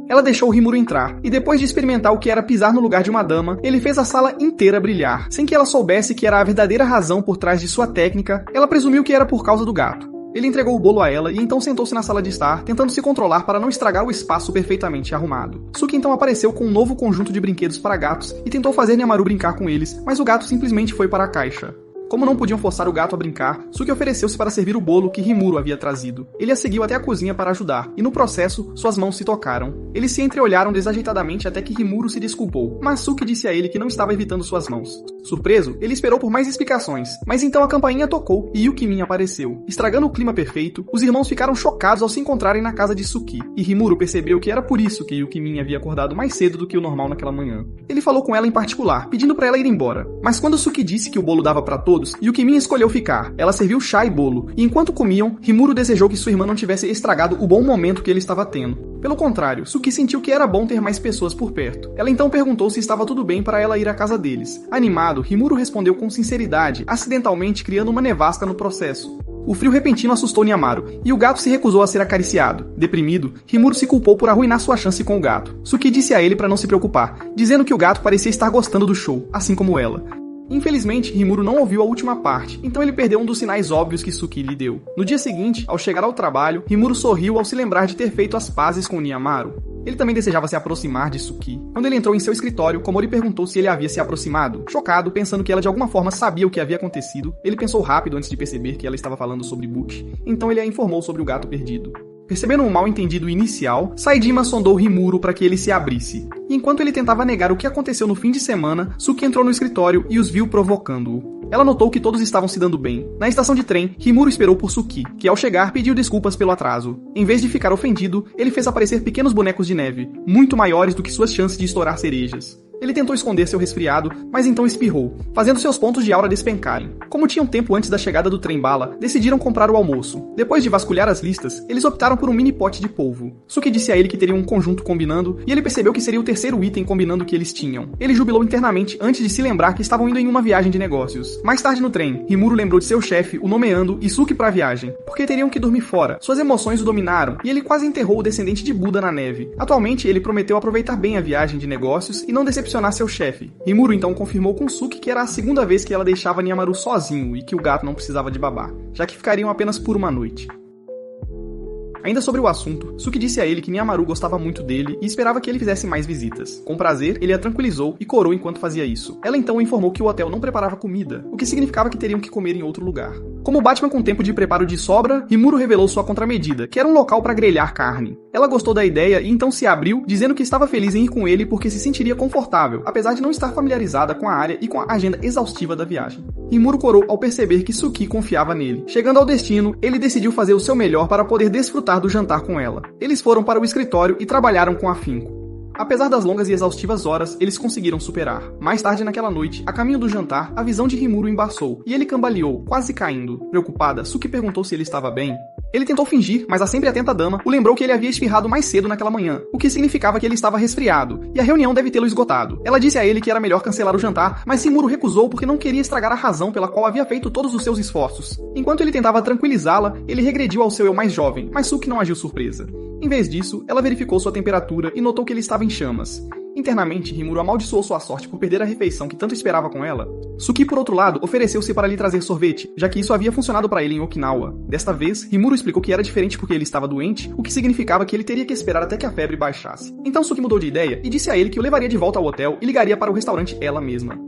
Ela deixou Rimuro entrar, e depois de experimentar o que era pisar no lugar de uma dama, ele fez a sala inteira brilhar. Sem que ela soubesse que era a verdadeira razão por trás de sua técnica, ela presumiu que era por causa do gato. Ele entregou o bolo a ela e então sentou-se na sala de estar, tentando se controlar para não estragar o espaço perfeitamente arrumado. Suki então apareceu com um novo conjunto de brinquedos para gatos e tentou fazer Nihamaru brincar com eles, mas o gato simplesmente foi para a caixa. Como não podiam forçar o gato a brincar, Suki ofereceu-se para servir o bolo que Rimuro havia trazido. Ele a seguiu até a cozinha para ajudar, e no processo, suas mãos se tocaram. Eles se entreolharam desajeitadamente até que Rimuro se desculpou, mas Suki disse a ele que não estava evitando suas mãos. Surpreso, ele esperou por mais explicações, mas então a campainha tocou e Yukimin apareceu. Estragando o clima perfeito, os irmãos ficaram chocados ao se encontrarem na casa de Suki, e Rimuro percebeu que era por isso que Yukimin havia acordado mais cedo do que o normal naquela manhã. Ele falou com ela em particular, pedindo para ela ir embora, mas quando Suki disse que o bolo dava para todos, Yukimin escolheu ficar. Ela serviu chá e bolo, e enquanto comiam, Rimuro desejou que sua irmã não tivesse estragado o bom momento que ele estava tendo. Pelo contrário, Suki sentiu que era bom ter mais pessoas por perto. Ela então perguntou se estava tudo bem para ela ir à casa deles. Animado, Rimuro respondeu com sinceridade, acidentalmente criando uma nevasca no processo. O frio repentino assustou Nihamaru, e o gato se recusou a ser acariciado. Deprimido, Rimuro se culpou por arruinar sua chance com o gato. Suki disse a ele para não se preocupar, dizendo que o gato parecia estar gostando do show, assim como ela. Infelizmente, Rimuro não ouviu a última parte, então ele perdeu um dos sinais óbvios que Suki lhe deu. No dia seguinte, ao chegar ao trabalho, Rimuro sorriu ao se lembrar de ter feito as pazes com Nihamaru. Ele também desejava se aproximar de Suki. Quando ele entrou em seu escritório, Komori perguntou se ele havia se aproximado. Chocado, pensando que ela de alguma forma sabia o que havia acontecido, ele pensou rápido antes de perceber que ela estava falando sobre Butch, então ele a informou sobre o gato perdido. Percebendo um mal-entendido inicial, Saejima sondou Rimuro para que ele se abrisse. E enquanto ele tentava negar o que aconteceu no fim de semana, Suki entrou no escritório e os viu provocando-o. Ela notou que todos estavam se dando bem. Na estação de trem, Rimuro esperou por Suki, que ao chegar pediu desculpas pelo atraso. Em vez de ficar ofendido, ele fez aparecer pequenos bonecos de neve, muito maiores do que suas chances de estourar cerejas. Ele tentou esconder seu resfriado, mas então espirrou, fazendo seus pontos de aura despencarem. Como tinham tempo antes da chegada do trem-bala, decidiram comprar o almoço. Depois de vasculhar as listas, eles optaram por um mini pote de polvo. Suki disse a ele que teriam um conjunto combinando, e ele percebeu que seria o terceiro item combinando que eles tinham. Ele jubilou internamente antes de se lembrar que estavam indo em uma viagem de negócios. Mais tarde no trem, Rimuro lembrou de seu chefe, o nomeando e Suki para a viagem, porque teriam que dormir fora. Suas emoções o dominaram, e ele quase enterrou o descendente de Buda na neve. Atualmente, ele prometeu aproveitar bem a viagem de negócios e não decepcionar seu chefe. Rimuro então confirmou com Suki que era a segunda vez que ela deixava Nihamaru sozinho e que o gato não precisava de babá, já que ficariam apenas por uma noite. Ainda sobre o assunto, Suki disse a ele que Nihamaru gostava muito dele e esperava que ele fizesse mais visitas. Com prazer, ele a tranquilizou e corou enquanto fazia isso. Ela então informou que o hotel não preparava comida, o que significava que teriam que comer em outro lugar. Como Batman com tempo de preparo de sobra, Rimuro revelou sua contramedida, que era um local para grelhar carne. Ela gostou da ideia e então se abriu, dizendo que estava feliz em ir com ele porque se sentiria confortável, apesar de não estar familiarizada com a área e com a agenda exaustiva da viagem. Rimuro corou ao perceber que Suki confiava nele. Chegando ao destino, ele decidiu fazer o seu melhor para poder desfrutar do jantar com ela. Eles foram para o escritório e trabalharam com afinco. Apesar das longas e exaustivas horas, eles conseguiram superar. Mais tarde naquela noite, a caminho do jantar, a visão de Rimuro embaçou, e ele cambaleou, quase caindo. Preocupada, Suki perguntou se ele estava bem. Ele tentou fingir, mas a sempre atenta dama o lembrou que ele havia espirrado mais cedo naquela manhã, o que significava que ele estava resfriado, e a reunião deve tê-lo esgotado. Ela disse a ele que era melhor cancelar o jantar, mas Rimuro recusou porque não queria estragar a razão pela qual havia feito todos os seus esforços. Enquanto ele tentava tranquilizá-la, ele regrediu ao seu eu mais jovem, mas Suki não agiu surpresa. Em vez disso, ela verificou sua temperatura e notou que ele estava em chamas. Internamente, Rimuro amaldiçoou sua sorte por perder a refeição que tanto esperava com ela. Suki, por outro lado, ofereceu-se para lhe trazer sorvete, já que isso havia funcionado para ele em Okinawa. Desta vez, Rimuro explicou que era diferente porque ele estava doente, o que significava que ele teria que esperar até que a febre baixasse. Então Suki mudou de ideia e disse a ele que o levaria de volta ao hotel e ligaria para o restaurante ela mesma.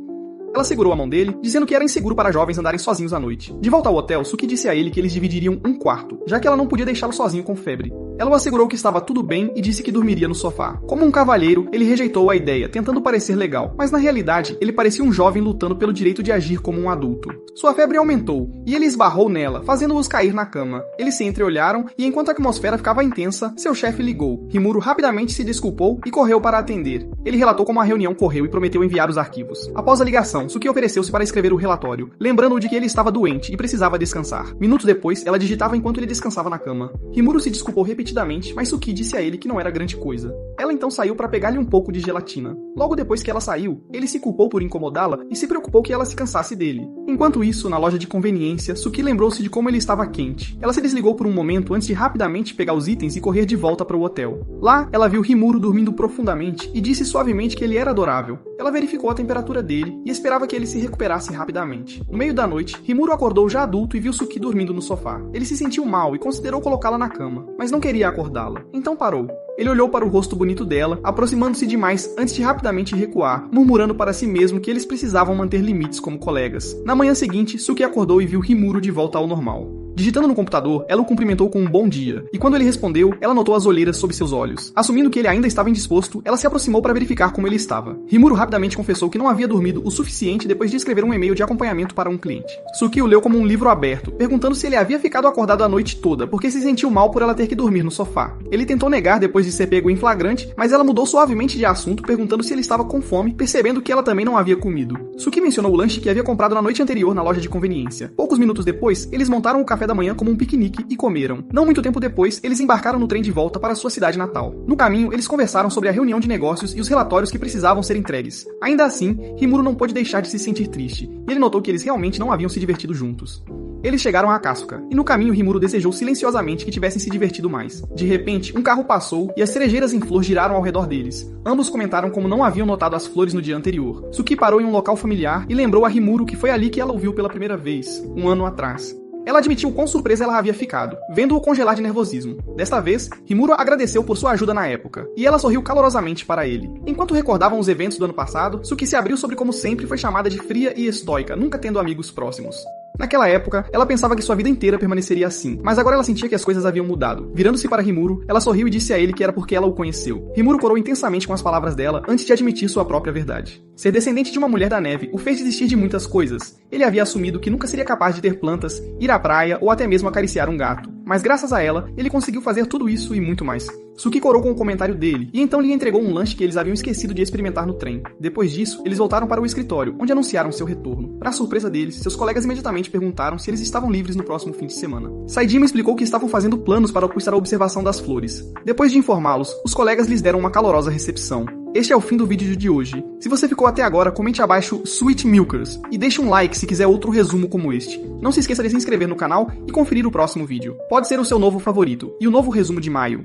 Ela segurou a mão dele, dizendo que era inseguro para jovens andarem sozinhos à noite. De volta ao hotel, Suki disse a ele que eles dividiriam um quarto, já que ela não podia deixá-lo sozinho com febre. Ela o assegurou que estava tudo bem e disse que dormiria no sofá. Como um cavalheiro, ele rejeitou a ideia, tentando parecer legal, mas na realidade, ele parecia um jovem lutando pelo direito de agir como um adulto. Sua febre aumentou, e ele esbarrou nela, fazendo-os cair na cama. Eles se entreolharam, e enquanto a atmosfera ficava intensa, seu chefe ligou. Rimuro rapidamente se desculpou e correu para atender. Ele relatou como a reunião correu e prometeu enviar os arquivos. Após a ligação, Suki ofereceu-se para escrever o relatório, lembrando-o de que ele estava doente e precisava descansar. Minutos depois, ela digitava enquanto ele descansava na cama. Rimuro se desculpou repetidamente, mas Suki disse a ele que não era grande coisa. Ela então saiu para pegar-lhe um pouco de gelatina. Logo depois que ela saiu, ele se culpou por incomodá-la e se preocupou que ela se cansasse dele. Enquanto isso, na loja de conveniência, Suki lembrou-se de como ele estava quente. Ela se desligou por um momento antes de rapidamente pegar os itens e correr de volta para o hotel. Lá, ela viu Rimuro dormindo profundamente e disse suavemente que ele era adorável. Ela verificou a temperatura dele e esperava que ele se recuperasse rapidamente. No meio da noite, Rimuro acordou já adulto e viu Suki dormindo no sofá. Ele se sentiu mal e considerou colocá-la na cama, mas não queria acordá-la. Então parou. Ele olhou para o rosto bonito dela, aproximando-se demais antes de rapidamente recuar, murmurando para si mesmo que eles precisavam manter limites como colegas. Na manhã seguinte, Suki acordou e viu Rimuro de volta ao normal. Digitando no computador, ela o cumprimentou com um bom dia, e quando ele respondeu, ela notou as olheiras sob seus olhos. Assumindo que ele ainda estava indisposto, ela se aproximou para verificar como ele estava. Rimuro rapidamente confessou que não havia dormido o suficiente depois de escrever um e-mail de acompanhamento para um cliente. Suki o leu como um livro aberto, perguntando se ele havia ficado acordado a noite toda, porque se sentiu mal por ela ter que dormir no sofá. Ele tentou negar depois de ser pego em flagrante, mas ela mudou suavemente de assunto, perguntando se ele estava com fome, percebendo que ela também não havia comido. Suki mencionou o lanche que havia comprado na noite anterior na loja de conveniência. Poucos minutos depois, eles montaram o café da manhã como um piquenique e comeram. Não muito tempo depois, eles embarcaram no trem de volta para sua cidade natal. No caminho, eles conversaram sobre a reunião de negócios e os relatórios que precisavam ser entregues. Ainda assim, Rimuro não pôde deixar de se sentir triste, e ele notou que eles realmente não haviam se divertido juntos. Eles chegaram a Kasuga, e no caminho Rimuro desejou silenciosamente que tivessem se divertido mais. De repente, um carro passou e as cerejeiras em flor giraram ao redor deles. Ambos comentaram como não haviam notado as flores no dia anterior. Suki parou em um local familiar e lembrou a Rimuro que foi ali que ela o viu pela primeira vez, um ano atrás. Ela admitiu quão surpresa ela havia ficado, vendo-o congelar de nervosismo. Desta vez, Rimuro agradeceu por sua ajuda na época, e ela sorriu calorosamente para ele. Enquanto recordavam os eventos do ano passado, Suki se abriu sobre como sempre foi chamada de fria e estoica, nunca tendo amigos próximos. Naquela época, ela pensava que sua vida inteira permaneceria assim, mas agora ela sentia que as coisas haviam mudado. Virando-se para Rimuro, ela sorriu e disse a ele que era porque ela o conheceu. Rimuro corou intensamente com as palavras dela antes de admitir sua própria verdade. Ser descendente de uma mulher da neve o fez desistir de muitas coisas. Ele havia assumido que nunca seria capaz de ter plantas, ir à praia ou até mesmo acariciar um gato. Mas graças a ela, ele conseguiu fazer tudo isso e muito mais. Suki corou com o comentário dele, e então lhe entregou um lanche que eles haviam esquecido de experimentar no trem. Depois disso, eles voltaram para o escritório, onde anunciaram seu retorno. Para surpresa deles, seus colegas imediatamente perguntaram se eles estavam livres no próximo fim de semana. Saejima explicou que estavam fazendo planos para conquistar a observação das flores. Depois de informá-los, os colegas lhes deram uma calorosa recepção. Este é o fim do vídeo de hoje. Se você ficou até agora, comente abaixo Sweet Milkers e deixe um like se quiser outro resumo como este. Não se esqueça de se inscrever no canal e conferir o próximo vídeo. Pode ser o seu novo favorito e o novo resumo de maio.